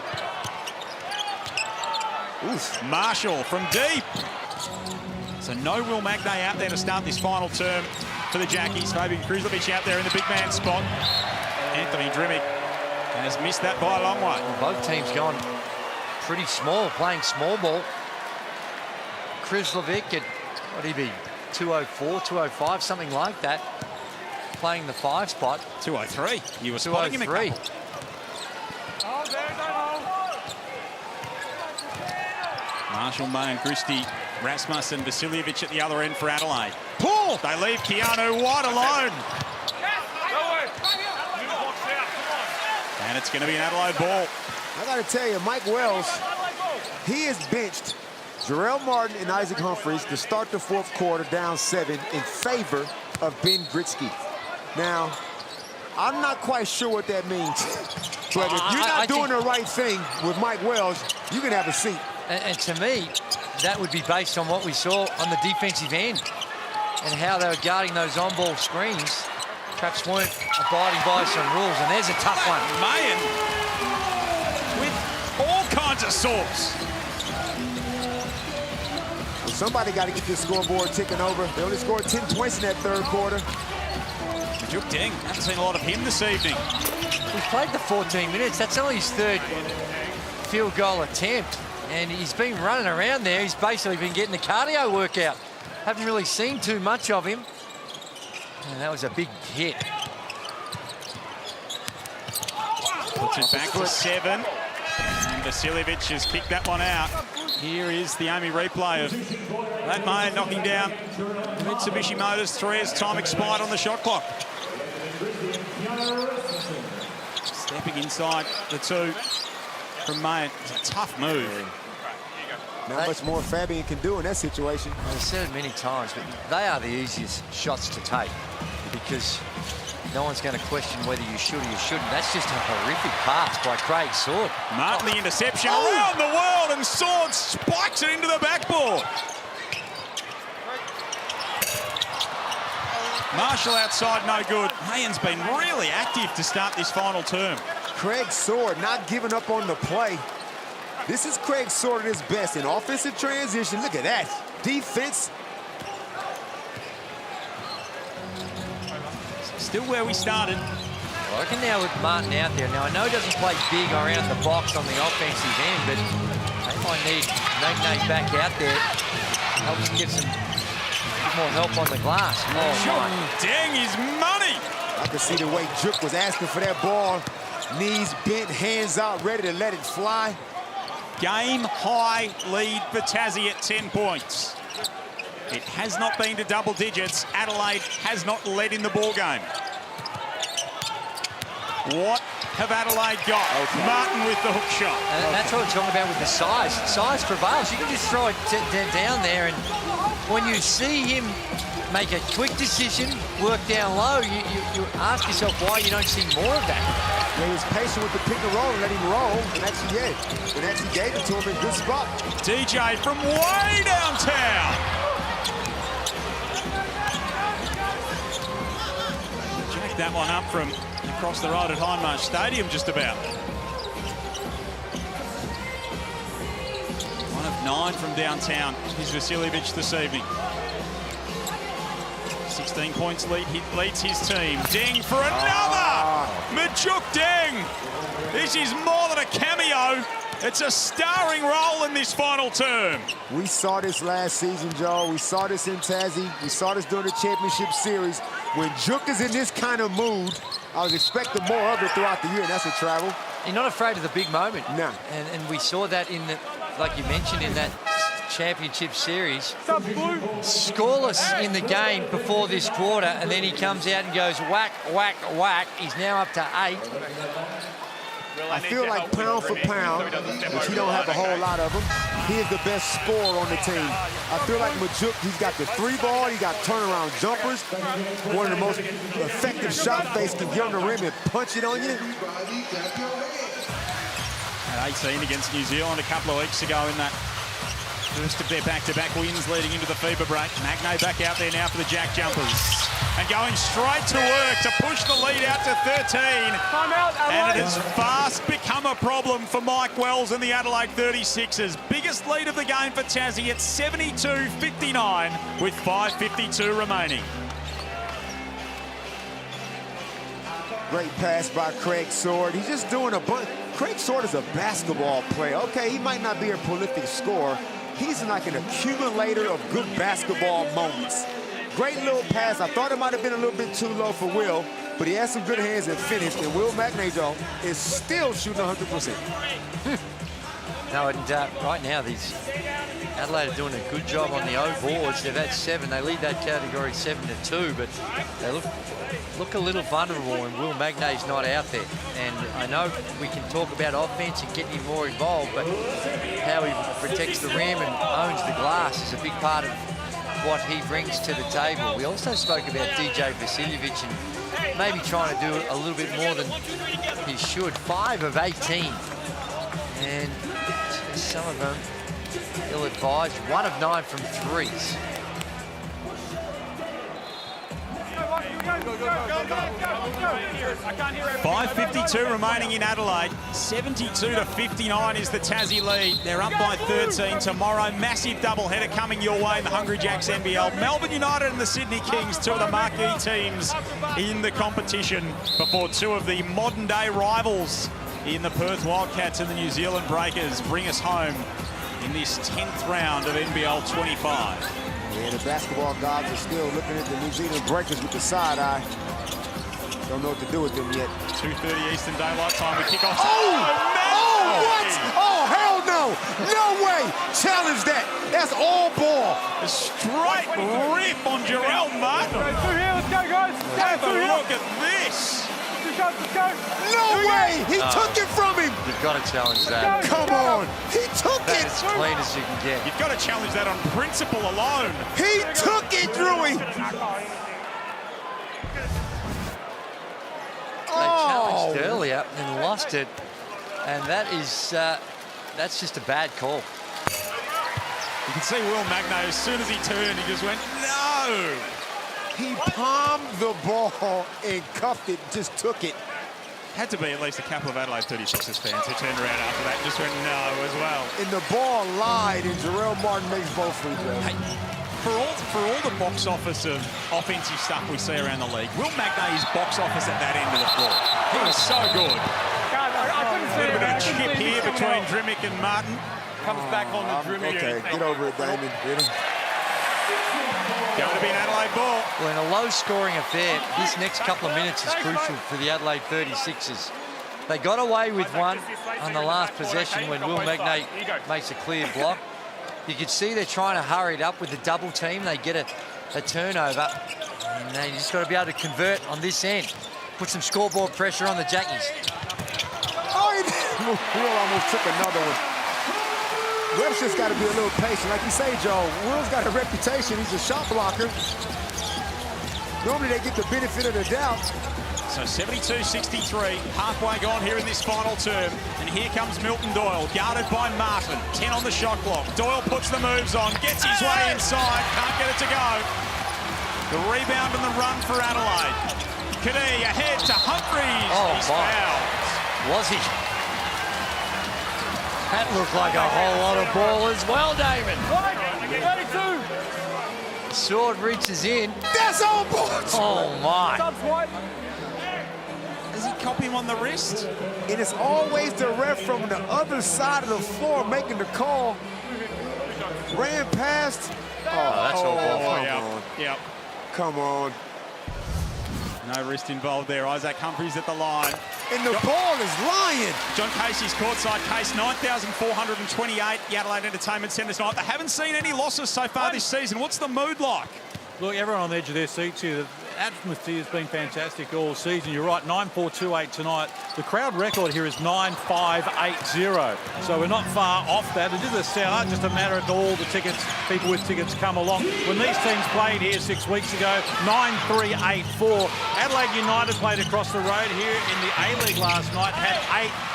Oof. Marshall from deep. So no Will Magnay out there to start this final term for the Jackies. Fabian Kruzlovic out there in the big man spot. Anthony Drimmick has missed that by a long way. Well, both teams going pretty small, playing small ball. Kruzlovic at, what would he be, 204, 205, something like that. Playing the 5 spot. 203. You were spotting him a couple. Marshall, May and Christie, Rasmussen, Vasiljevic at the other end for Adelaide. Pull! They leave Keanu wide alone. And it's going to be an Adelaide ball. I got to tell you, Mike Wells, he has benched Jarrell Martin and Isaac Humphries to start the fourth quarter down 7 in favor of Ben Gritsky. Now, I'm not quite sure what that means. But if you're not doing the right thing with Mike Wells, you can have a seat. And to me, that would be based on what we saw on the defensive end and how they were guarding those on-ball screens. Perhaps weren't abiding by some rules, and there's a tough one. Mayan with all kinds of sauce. Well, somebody got to get this scoreboard ticking over. They only scored 10 points in that third quarter. Juk Deng, haven't seen a lot of him this evening. He's played the 14 minutes. That's only his third field goal attempt. And he's been running around there. He's basically been getting the cardio workout. Haven't really seen too much of him. And that was a big hit. Puts it back to 7. And Vasiljevic has kicked that one out. Here is the only replay of that Mayer knocking down Mitsubishi Motors 3 as time expired on the shot clock. Stepping inside the 2 from Mayer. It's a tough move. Not much more Fabian can do in that situation. I've said it many times, but they are the easiest shots to take because no one's going to question whether you should or you shouldn't. That's just a horrific pass by Craig Sword. Martin the interception around the world, and Sword spikes it into the backboard. Marshall outside, no good. Mayen's been really active to start this final term. Craig Sword not giving up on the play. This is Craig Sword at his best in offensive transition. Look at that. Defense. Still where we started. I reckon now with Martin out there, now I know he doesn't play big around the box on the offensive end, but they might need Nate back out there. Helps give some more help on the glass. Deng is money. I can see the way Juk was asking for that ball. Knees bent, hands out, ready to let it fly. Game high lead for Tassie at 10 points. It has not been to double digits. Adelaide has not led in the ball game. What have Adelaide got? Martin with the hook shot. And that's what we're talking about with the size. Size prevails. You can just throw it down there, and when you see him make a quick decision, work down low, you ask yourself why you don't see more of that. He was patient with the pick and roll and let him roll, and actually gave it to him in good spot. DJ from way downtown. Jack that one up from across the road at Hindmarsh Stadium just about. 1 of 9 from downtown is Vasiljevic this evening. 16 points leads his team. Deng for another! Majuk Deng! This is more than a cameo. It's a starring role in this final term. We saw this last season, Joe. We saw this in Tassie. We saw this during the championship series. When Juk is in this kind of mood, I was expecting more of it throughout the year, and that's a travel. You're not afraid of the big moment. No. And we saw that in the, like you mentioned, in that championship series. Scoreless in the game before this quarter, and then he comes out and goes whack, whack, whack. He's now up to 8. I feel like pound for pound, which he don't have a whole lot of them, he is the best scorer on the team. I feel like Majuk, he's got the 3 ball, he got turnaround jumpers, one of the most effective shot fakes, can get on the rim and punch it on you. At 18 against New Zealand a couple of weeks ago in that first of their back-to-back wins leading into the FIBA break. Magno back out there now for the JackJumpers. And going straight to work to push the lead out to 13. And it has fast become a problem for Mike Wells and the Adelaide 36ers. Biggest lead of the game for Tassie at 72-59 with 5:52 remaining. Great pass by Craig Sword. He's just doing a bunch. Craig Sword is a basketball player. Okay, he might not be a prolific scorer. He's like an accumulator of good basketball moments. Great little pass. I thought it might have been a little bit too low for Will, but he had some good hands and finished, and Will Magnajo is still shooting 100%. No, and right now, these Adelaide are doing a good job on the O boards. They've had 7. They lead that category 7-2, but they look a little vulnerable when Will Magnay's not out there. And I know we can talk about offense and getting him more involved, but how he protects the rim and owns the glass is a big part of what he brings to the table. We also spoke about DJ Vasiljevic and maybe trying to do a little bit more than he should. 5 of 18. And some of them ill-advised. 1 of 9 from 3s. 5:52 remaining in Adelaide. 72-59 is the Tassie lead. They're up by 13 tomorrow. Massive doubleheader coming your way in the Hungry Jacks NBL. Melbourne United and the Sydney Kings, 2 of the marquee teams in the competition before 2 of the modern-day rivals in the Perth Wildcats and the New Zealand Breakers bring us home in this 10th round of NBL 25. Yeah, the basketball gods are still looking at the New Zealand Breakers with the side eye. Don't know what to do with them yet. 2:30 Eastern Daylight Time. We kick off. Oh, what? Oh, hell no. No way. Challenge that. That's all ball. A straight rip on Jarrell Martin. Through here, let's go, guys. Have a look at this. Let's go. No way. He took it from him. You've got to challenge that. Come on. He took it. As clean as you can get. You've got to challenge that on principle alone. He took it, Drewy. They challenged earlier and lost it, and that's just a bad call. You can see Will Magno, as soon as he turned, he just went, no! He palmed the ball and cuffed it, just took it. Had to be at least a couple of Adelaide 36ers fans who turned around after that and just went no as well. And the ball lied, and Jarrell Martin makes both free throws. Hey, for all the box office of offensive stuff we see around the league, Will Magno's box office at that end of the floor. He was so good. I couldn't see A little bit of a chip it. here between Drimmick and Martin. Comes back on the Drimmick. Okay, get over it, Damon. Going to be an Adelaide ball. Well, in a low-scoring affair, this next couple of minutes is crucial for the Adelaide 36ers. They got away with one on the last possession when Will Magnay makes a clear block. You can see they're trying to hurry it up with the double team. They get a turnover, and they just got to be able to convert on this end. Put some scoreboard pressure on the Jackies. Oh, Will almost took another one. Ref's just got to be a little patient. Like you say, Joe, Will's got a reputation. He's a shot blocker. Normally they get the benefit of the doubt. So 72-63, halfway gone here in this final term. And here comes Milton Doyle, guarded by Martin. 10 on the shot clock. Doyle puts the moves on, gets his way inside, can't get it to go. The rebound and the run for Adelaide. Kadee ahead to Humphries. He's fouled. Was he? That looked like a whole lot of ball as well, Damon. 32. Sword reaches in. That's all ball. Oh, my. Does he copy him on the wrist? And it's always the ref from the other side of the floor making the call. Ran past. That's all ball. Yep. Come on. No wrist involved there. Isaac Humphries at the line. And the ball is lying. John Casey's courtside case, 9,428. The Adelaide Entertainment Centre tonight. They haven't seen any losses so far this season. What's the mood like? Look, everyone on the edge of their seats here. The atmosphere has been fantastic all season. You're right, 9,428 tonight. The crowd record here is 9,580. So we're not far off that. It is a sellout, just a matter of all the tickets, people with tickets come along. When these teams played here 6 weeks ago, 9,384. Adelaide United played across the road here in the A-League last night, had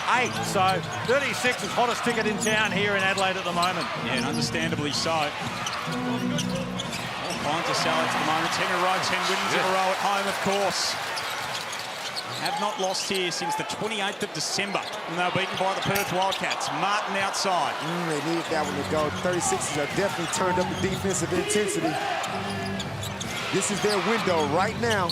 8-8. So 36 is hottest ticket in town here in Adelaide at the moment. Yeah, and understandably so. Kinds of sellouts at the moment. 10 in a row, 10 wins in a row at home, of course. Have not lost here since the 28th of December when they were beaten by the Perth Wildcats. Martin outside. They needed that one to go. 36ers are definitely turned up the defensive intensity. This is their window right now.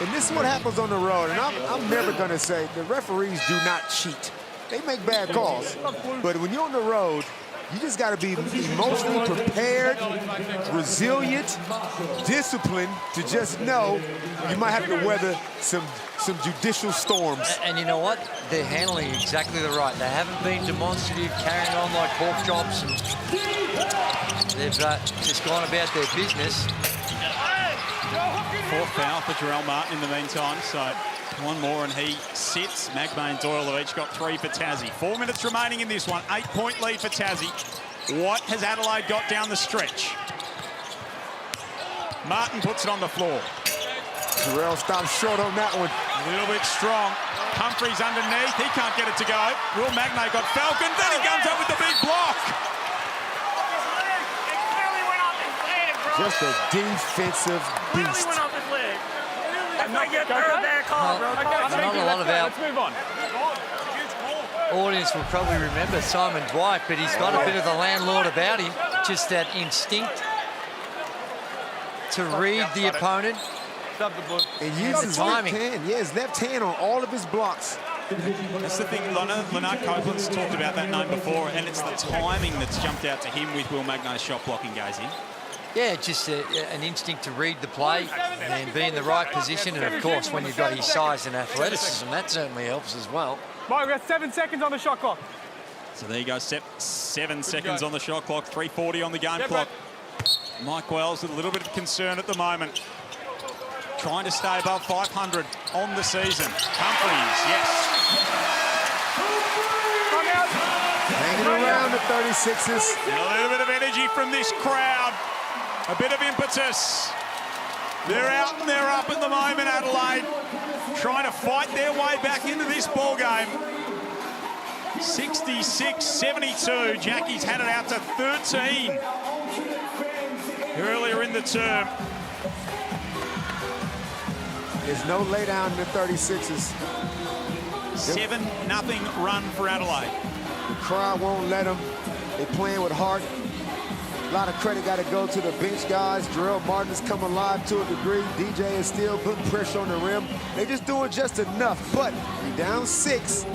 And this is what happens on the road. And I'm never going to say the referees do not cheat. They make bad calls. But when you're on the road, you just got to be emotionally prepared, resilient, disciplined to just know you might have to weather some judicial storms. And you know what? They're handling exactly the right. They haven't been demonstrative, carrying on like pork chops. And they've just gone about their business. Fourth foul for Jarrell Martin in the meantime. So one more and he sits. Magma and Doyle have each got 3 for Tassie. 4 minutes remaining in this one. 8-point lead for Tassie. What has Adelaide got down the stretch? Martin puts it on the floor. Jarrell stops short on that one. A little bit strong. Humphries underneath. He can't get it to go. Will Magna got Falcon. Then he comes up with the big block. Just a defensive beast. Not a lot of our audience will probably remember Simon Dwight, but he's got a bit of the landlord about him. Just that instinct to read the opponent. And use his left hand. Yeah, his left hand on all of his blocks. That's the thing. Lennart Copeland's talked about that name before, and it's the timing that's jumped out to him with Will Magnay's shot blocking, Gazy. Yeah, just an instinct to read the play and be in the right position. And, of course, when you've got his size and athleticism, that certainly helps as well. Mike, we've got 7 seconds on the shot clock. So there you go, 7 seconds on the shot clock, 3:40 on the game clock. Mike Wells with a little bit of concern at the moment. Trying to stay above 500 on the season. Humphries, yes. Hanging around the 36ers. And a little bit of energy from this crowd. A bit of impetus. They're out and they're up at the moment, Adelaide. Trying to fight their way back into this ball game. 66-72. Jackie's had it out to 13 earlier in the term. There's no lay down in the 36ers. 7-0 run for Adelaide. The crowd won't let them. They're playing with heart. A lot of credit got to go to the bench guys. Jarrell Martin's come alive to a degree. DJ is still putting pressure on the rim. They're just doing just enough, but you're down 6.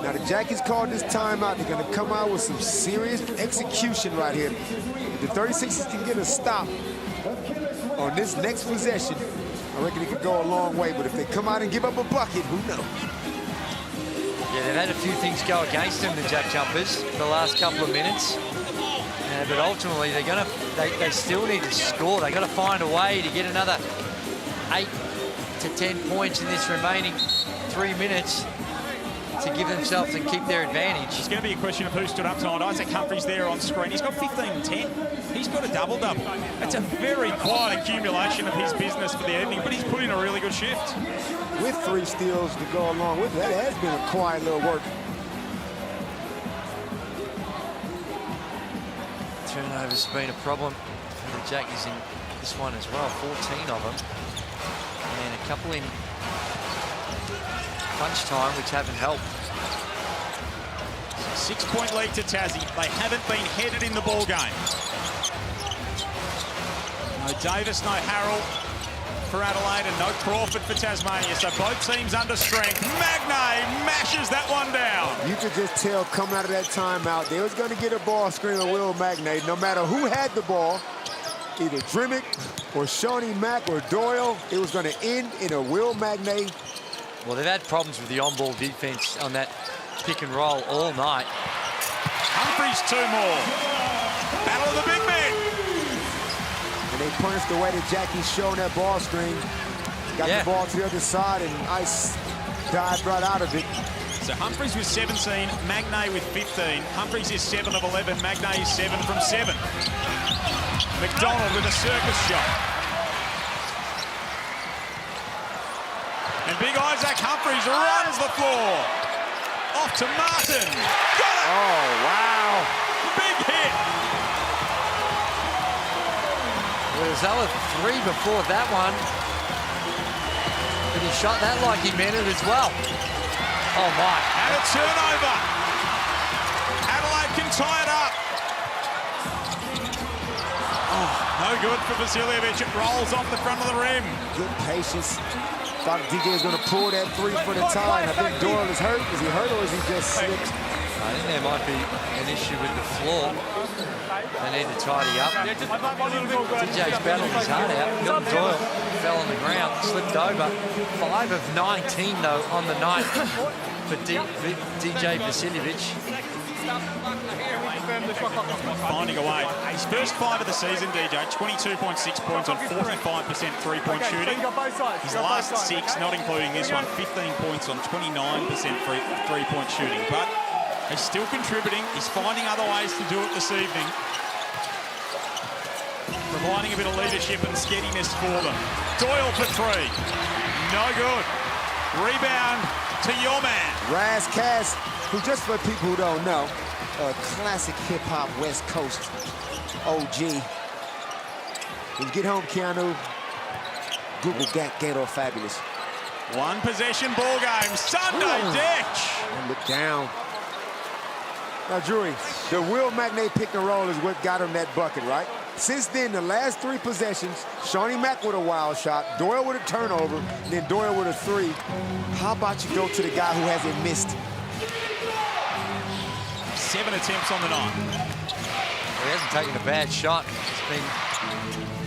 Now the Jackies called this timeout. They're going to come out with some serious execution right here. If the 36ers can get a stop on this next possession, I reckon it could go a long way. But if they come out and give up a bucket, who knows? Yeah, they've had a few things go against them, the JackJumpers, the last couple of minutes. But ultimately, they still need to score. They've got to find a way to get another 8 to 10 points in this remaining 3 minutes to give themselves and keep their advantage. It's going to be a question of who stood up tonight. Isaac Humphries there on screen. He's got 15 and 10. He's got a double-double. It's a very quiet accumulation of his business for the evening, but he's put in a really good shift. With 3 steals to go along with it, that has been a quiet little work. Turnovers have been a problem for the Jackies in this one as well. 14 of them. And a couple in crunch time, which haven't helped. 6-point lead to Tassie. They haven't been headed in the ball game. No Davis, no Harrell for Adelaide, and no Crawford for Tasmania. So both teams under strength. Magnay mashes that one down. You could just tell coming out of that timeout, they was going to get a ball screen of Will Magnay. No matter who had the ball, either Drimmick or Shawnee Mack or Doyle, it was going to end in a Will Magnay. Well, they've had problems with the on-ball defense on that pick and roll all night. Humphries 2 more. Battle of the big men. And they punished the way that Jackie's showing that ball screen. Got the ball to the other side, and Ice dived right out of it. So Humphries with 17, Magnay with 15. Humphries is 7 of 11, Magnay is 7 from 7. McDonald with a circus shot. And big Isaac Humphries runs the floor. Off to Martin. Got it! Oh, wow. Big hit. Well, there's other 3 before that one. But he shot that like he meant it as well. Oh, my. And a turnover. Adelaide can tie it up. Oh, no good for Vasiljevic. It rolls off the front of the rim. Good patience. Thought DJ is going to pull that 3 for the tie. I think Doyle is hurt. Is he hurt or is he just slipped? I think there might be an issue with the floor. They need to tidy up. DJ's battled his heart out. Hilton Doyle fell on the ground, slipped over. 5 of 19, though, on the night for DJ Vasiljevic. Finding a way. His first 5 of the season, DJ, 22.6 points on 45% three-point shooting. His last 6, not including this one, 15 points on 29% three-point shooting. But he's still contributing. He's finding other ways to do it this evening. Providing a bit of leadership and steadiness for them. Doyle for 3. No good. Rebound to your man. Raz Cass, who, just for people who don't know, a classic hip-hop West Coast OG. When you get home, Keanu, Google Gator Fabulous. 1 possession ball game. Sunday Ditch. And look down. Now, Drewy, the Will Magnay pick and roll is what got him that bucket, right? Since then, the last 3 possessions, Shawnee Mack with a wild shot, Doyle with a turnover, and then Doyle with a 3. How about you go to the guy who hasn't missed? 7 attempts on the night. He hasn't taken a bad shot. He's been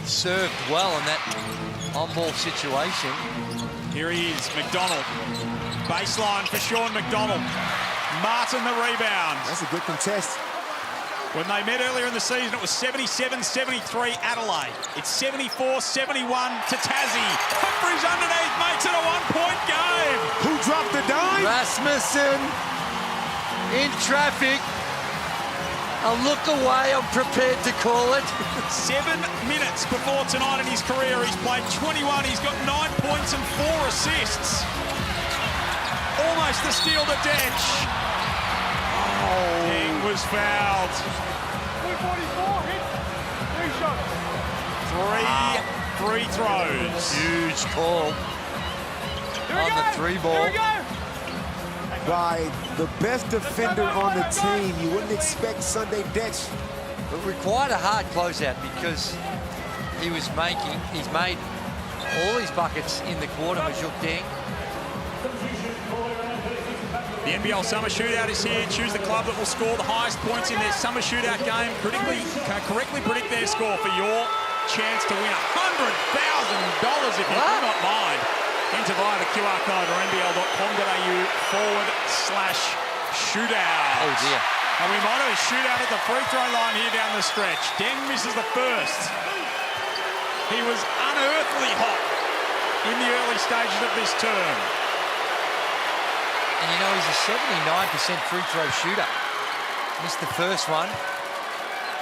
served well in that on-ball situation. Here he is, McDonald. Baseline for Sean McDonald. Martin the rebound. That's a good contest. When they met earlier in the season, it was 77-73 Adelaide. It's 74-71 to Tassie. Humphries underneath makes it a 1-point game. Who dropped the dime? Rasmussen in traffic. A look away, I'm prepared to call it. 7 minutes before tonight in his career, he's played 21. He's got 9 points and 4 assists. Almost the steal to Dench. Oh, King was fouled. 344 hit. 3 shots. 3 free throws. Huge call on the 3 ball. Here we go. By the best defender on the team. You wouldn't expect Sunday Detch. It required a hard closeout because he's made all his buckets in the quarter, Majuk Deng. The NBL Summer Shootout is here. Choose the club that will score the highest points in their Summer Shootout game. Correctly predict their score for your chance to win $100,000 if you do not mind. Enter via the QR code or nbl.com.au/shootout. Oh dear. And we might have a shootout at the free throw line here down the stretch. Deng misses the first. He was unearthly hot in the early stages of this term. And you know, he's a 79% free throw shooter. Missed the first one.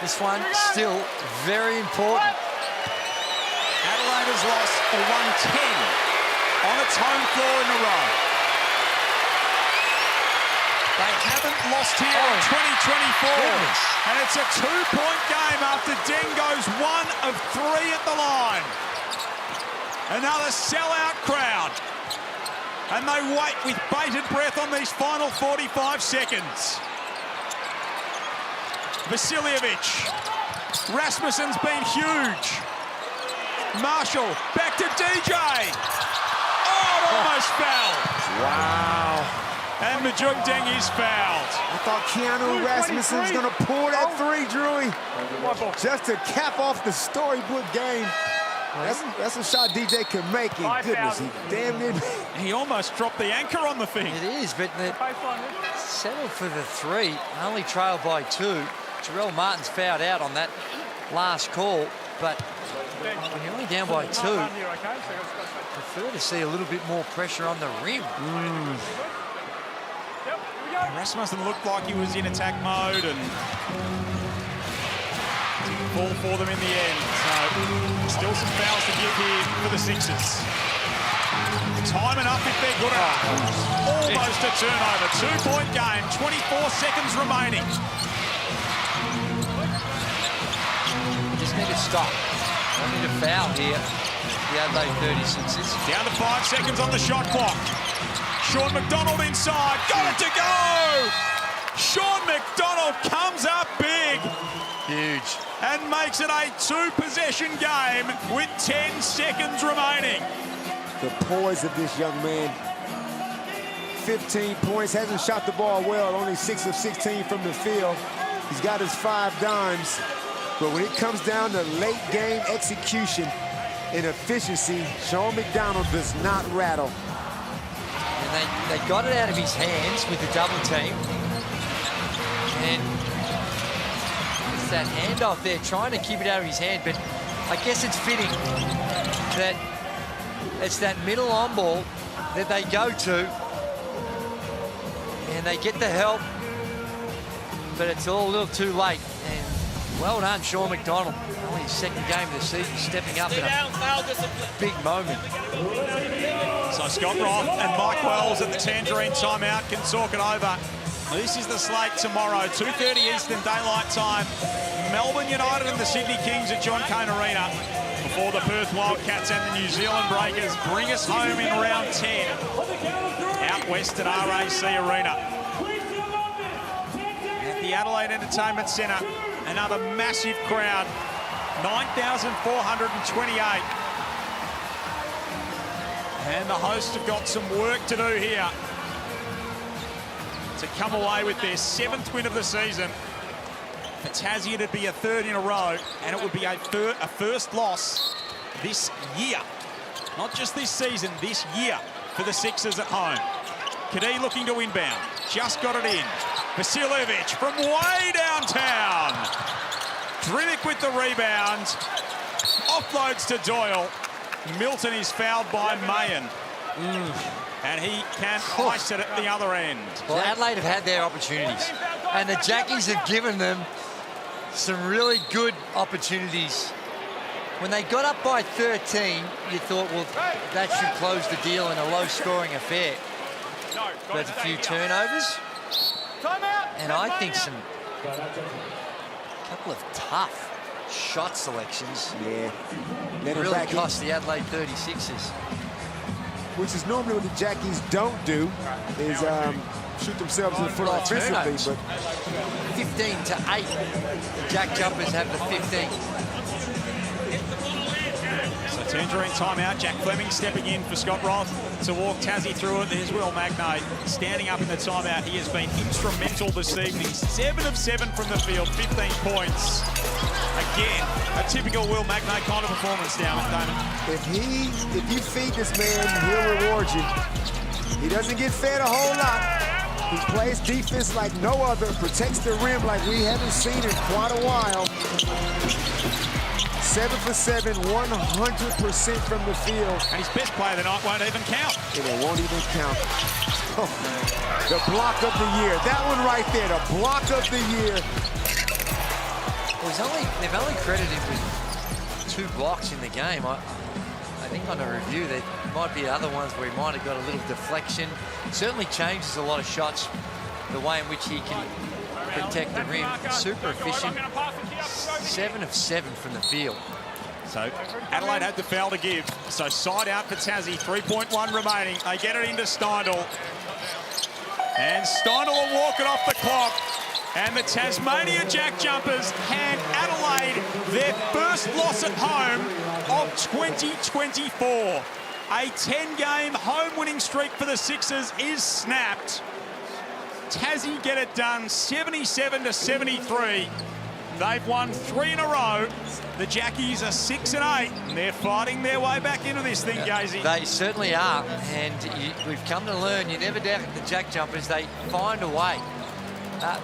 This one still very important. Adelaide has lost for 110 on its home floor in a row. They haven't lost here in 2024. Goodness. And it's a 2-point game after Deng goes 1 of 3 at the line. Another sellout crowd. And they wait with bated breath on these final 45 seconds. Vasiljevic. Rasmussen's been huge. Marshall back to DJ. Oh, it almost fell. Wow. And Majuk Deng is fouled. I thought Keanu Rasmussen was going to pull that 3, Drewy. Just to cap off the storybook game. That's a shot DJ can make. And goodness, he damn near. He almost dropped the anchor on the thing. It is, but settled for the 3, only trailed by 2. Jarrell Martin's fouled out on that last call, but when you're only down by 2, prefer to see a little bit more pressure on the rim. Rasmussen looked like he was in attack mode and didn't fall for them in the end. So still some fouls to give here for the Sixers. Timing up if they're good enough. Almost a turnover. 2-point game, 24 seconds remaining. Just need to stop. Don't need to foul here. The Adelaide 36ers. Down to 5 seconds on the shot clock. Sean McDonald inside. Got it to go! Sean McDonald comes up big. Huge. And makes it a 2-possession game with 10 seconds remaining. The poise of this young man. 15 points, hasn't shot the ball well, only 6 of 16 from the field. He's got his 5 dimes, but when it comes down to late game execution and efficiency, Sean McDonald does not rattle. And they got it out of his hands with the double team. And it's that handoff there, trying to keep it out of his hand, but I guess it's fitting that it's that middle on ball that they go to, and they get the help, but it's all a little too late. And well done, Sean McDonald. Only his 2nd game of the season, stepping up in a big moment. So Scott Roth and Mike Wells at the Tangerine timeout can talk it over. This is the slate tomorrow, 2:30 Eastern Daylight Time. Melbourne United and the Sydney Kings at John Cain Arena before the Perth Wildcats and the New Zealand Breakers bring us home in round 10 out west at RAC Arena. At the Adelaide Entertainment Centre, another massive crowd 9,428. And the hosts have got some work to do here to come away with their 7th win of the season. For Tassie, it'd be a 3rd in a row, and it would be a first loss this year. Not just this season, this year for the Sixers at home. Kadee looking to inbound. Just got it in. Vasiljevic from way downtown. Drinic with the rebound. Offloads to Doyle. Milton is fouled by Mayen. And he can ice it at the other end. Well, Adelaide have had their opportunities, and the Jackies have given them some really good opportunities. When they got up by 13, you thought, well, that should close the deal in a low-scoring affair. But a few turnovers, and I think couple of tough shot selections. Yeah. Really cost the Adelaide 36ers. Which is normally what the Jackies don't do, is shoot themselves in the foot offensively. But 15 to 8. The JackJumpers have the 15. So Tangerine timeout. Jack Fleming stepping in for Scott Roth to walk Tassie through it. There's Will Magnay standing up in the timeout. He has been instrumental this evening. 7 of 7 from the field, 15 points. Again, a typical Will Magnay kind of performance down at Damon. If you feed this man, he'll reward you. He doesn't get fed a whole lot. He plays defense like no other, protects the rim like we haven't seen in quite a while. 7 for 7, 100% from the field. And his best play of the night won't even count. And it won't even count. Oh, the block of the year. That one right there, the block of the year. They've only credited with 2 blocks in the game. I think on a review there might be other ones where he might have got a little deflection. It certainly changes a lot of shots, the way in which he can protect the rim. Super efficient. 7 of 7 from the field. So Adelaide had the foul to give. So side out for Tassie, 3.1 remaining. They get it into Steindl. And Steindl will walk it off the clock. And the Tasmania JackJumpers hand Adelaide their first loss at home of 2024. A 10-game home winning streak for the Sixers is snapped. Tassie get it done 77 to 73. They've won 3 in a row. The Jackies are 6 and 8, and they're fighting their way back into this thing, Gazy. They certainly are, and we've come to learn, you never doubt the JackJumpers, they find a way.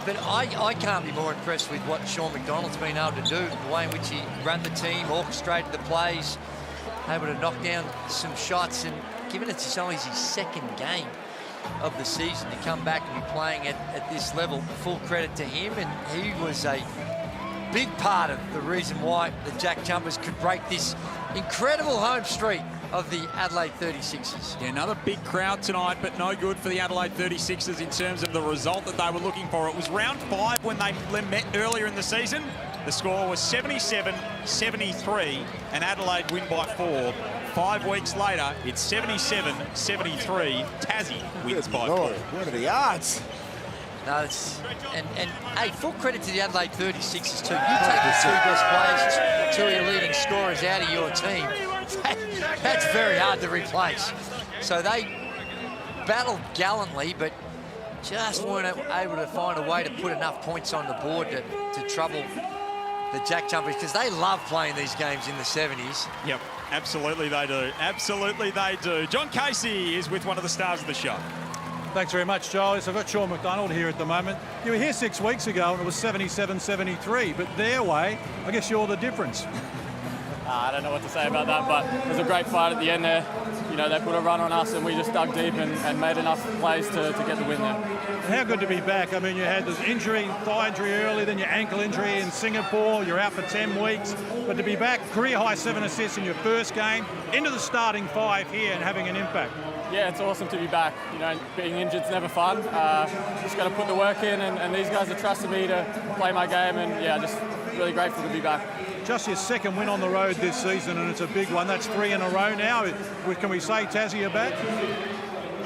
But I can't be more impressed with what Sean McDonald's been able to do, the way in which he ran the team, orchestrated the plays, able to knock down some shots, and given it's only his 2nd game of the season to come back and be playing at this level, full credit to him, and he was a big part of the reason why the JackJumpers could break this incredible home streak of the Adelaide 36ers. Yeah, another big crowd tonight, but no good for the Adelaide 36ers in terms of the result that they were looking for. It was round 5 when they met earlier in the season. The score was 77-73, and Adelaide win by 4. 5 weeks later, it's 77-73. Tassie wins by 4. What are the odds? No, it's and hey, full credit to the Adelaide 36ers too. You take the 2 best players, 2 of your leading scorers out of your team. That's very hard to replace. So they battled gallantly, but just weren't able to find a way to put enough points on the board to trouble the JackJumpers, because they love playing these games in the 70s. Yep, absolutely they do. Absolutely they do. John Casey is with one of the stars of the show. Thanks very much, Joel. So I've got Sean McDonald here at the moment. You were here 6 weeks ago and it was 77-73, but their way, I guess you're the difference. I don't know what to say about that, but it was a great fight at the end there. You know, they put a run on us and we just dug deep and made enough plays to get the win there. And how good to be back. I mean, you had this injury, thigh injury early, then your ankle injury in Singapore. You're out for 10 weeks. But to be back, career-high 7 assists in your first game, into the starting 5 here and having an impact. Yeah, it's awesome to be back. You know, being injured's never fun. Just got to put the work in, and these guys have trusted me to play my game, and yeah, just really grateful to be back. Just your 2nd win on the road this season, and it's a big one. That's 3 in a row now. Can we say Tassie are back?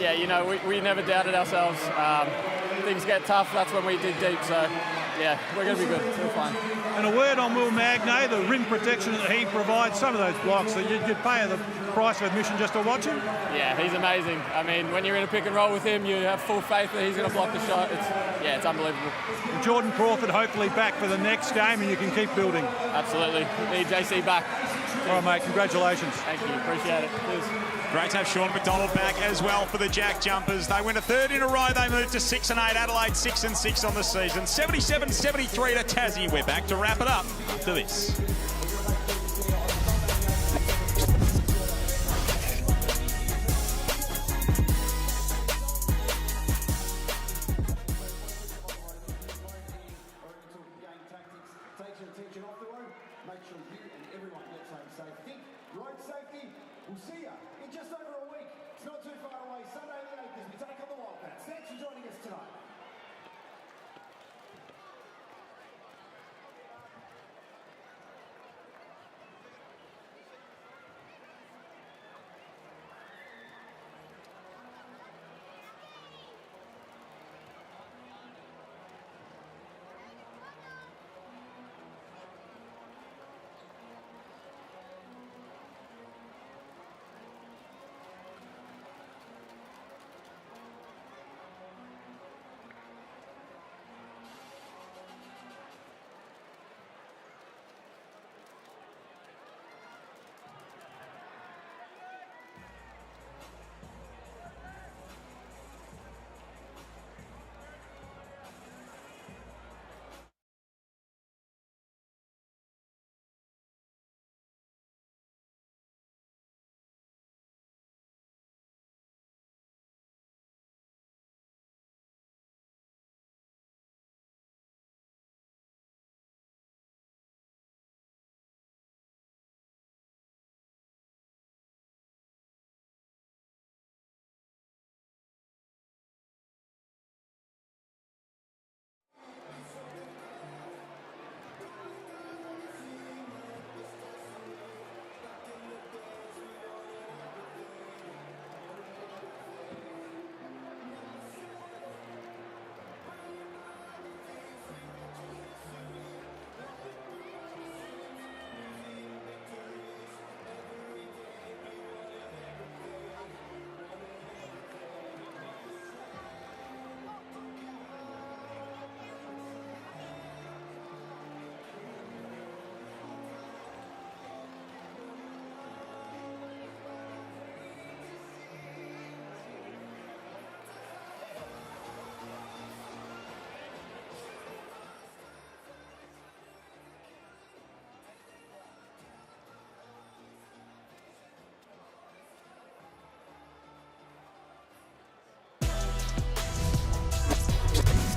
Yeah, you know, we never doubted ourselves. Things get tough, that's when we dig deep. So, yeah, we're going to be good. We're fine. And a word on Will Magnay, the rim protection that he provides, some of those blocks that you'd pay the price of admission just to watch him. Yeah, he's amazing. I mean, when you're in a pick and roll with him, you have full faith that he's going to block the shot. It's unbelievable. And Jordan Crawford hopefully back for the next game, and you can keep building. Absolutely. We need JC back. All right, mate, congratulations. Thank you, appreciate it. Cheers. Great to have Sean McDonald back as well for the JackJumpers. They win a third in a row. They moved to 6-8. Adelaide 6-6 on the season. 77-73 to Tassie. We're back to wrap it up after this. We'll see you in just over a week. It's not too far away. Sunday the 8th as we take on the Wildcats. Thanks for joining us tonight.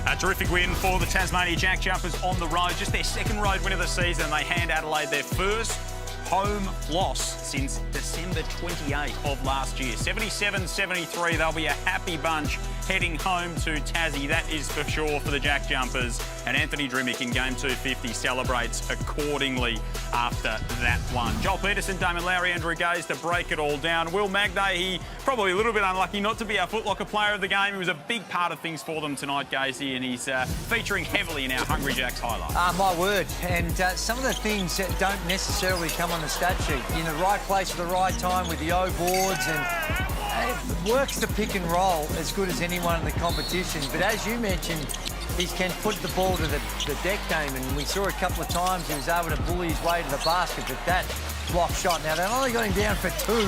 A terrific win for the Tasmania JackJumpers on the road. Just their second road win of the season. They hand Adelaide their first home loss since December 28 of last year. 77-73. They'll be a happy bunch heading home to Tassie. That is for sure for the JackJumpers. And Anthony Drimmick in game 250 celebrates accordingly after that one. Joel Peterson, Damon Lowry, Andrew Gaze to break it all down. Will Magnay, he probably a little bit unlucky not to be our Footlocker player of the game. He was a big part of things for them tonight, Gazy, and he's featuring heavily in our Hungry Jacks highlights. My word. And some of the things that don't necessarily come on the stat sheet. In the right place at the right time with the O boards, and it works the pick and roll as good as anyone in the competition. But as you mentioned, he can put the ball to the deck game, and we saw a couple of times he was able to bully his way to the basket, but that block shot. Now, they only got him down for 2.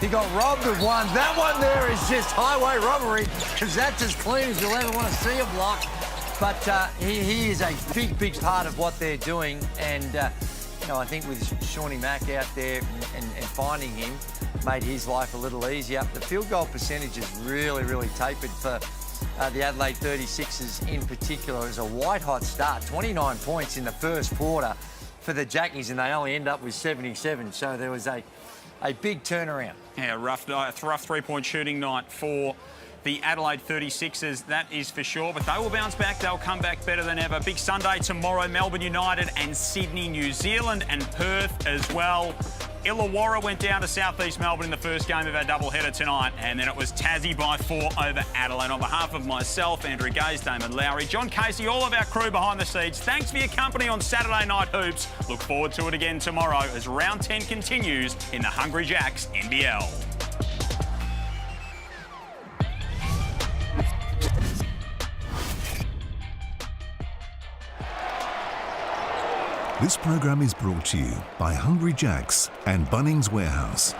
He got robbed of 1. That one there is just highway robbery, because that's as clean as you'll ever want to see a block. But he is a big, big part of what they're doing, and you know, I think with Shawnee Mack out there and finding him made his life a little easier. The field goal percentage is really, really tapered for the Adelaide 36ers in particular. It was a white-hot start, 29 points in the first quarter for the Jackies, and they only end up with 77. So there was a big turnaround. Yeah, rough three-point shooting night for the Adelaide 36ers, that is for sure. But they will bounce back. They'll come back better than ever. Big Sunday tomorrow, Melbourne United and Sydney, New Zealand, and Perth as well. Illawarra went down to southeast Melbourne in the first game of our doubleheader tonight, and then it was Tassie by 4 over Adelaide. On behalf of myself, Andrew Gaze, Damon Lowry, John Casey, all of our crew behind the scenes, thanks for your company on Saturday Night Hoops. Look forward to it again tomorrow as round 10 continues in the Hungry Jacks NBL. This program is brought to you by Hungry Jacks and Bunnings Warehouse.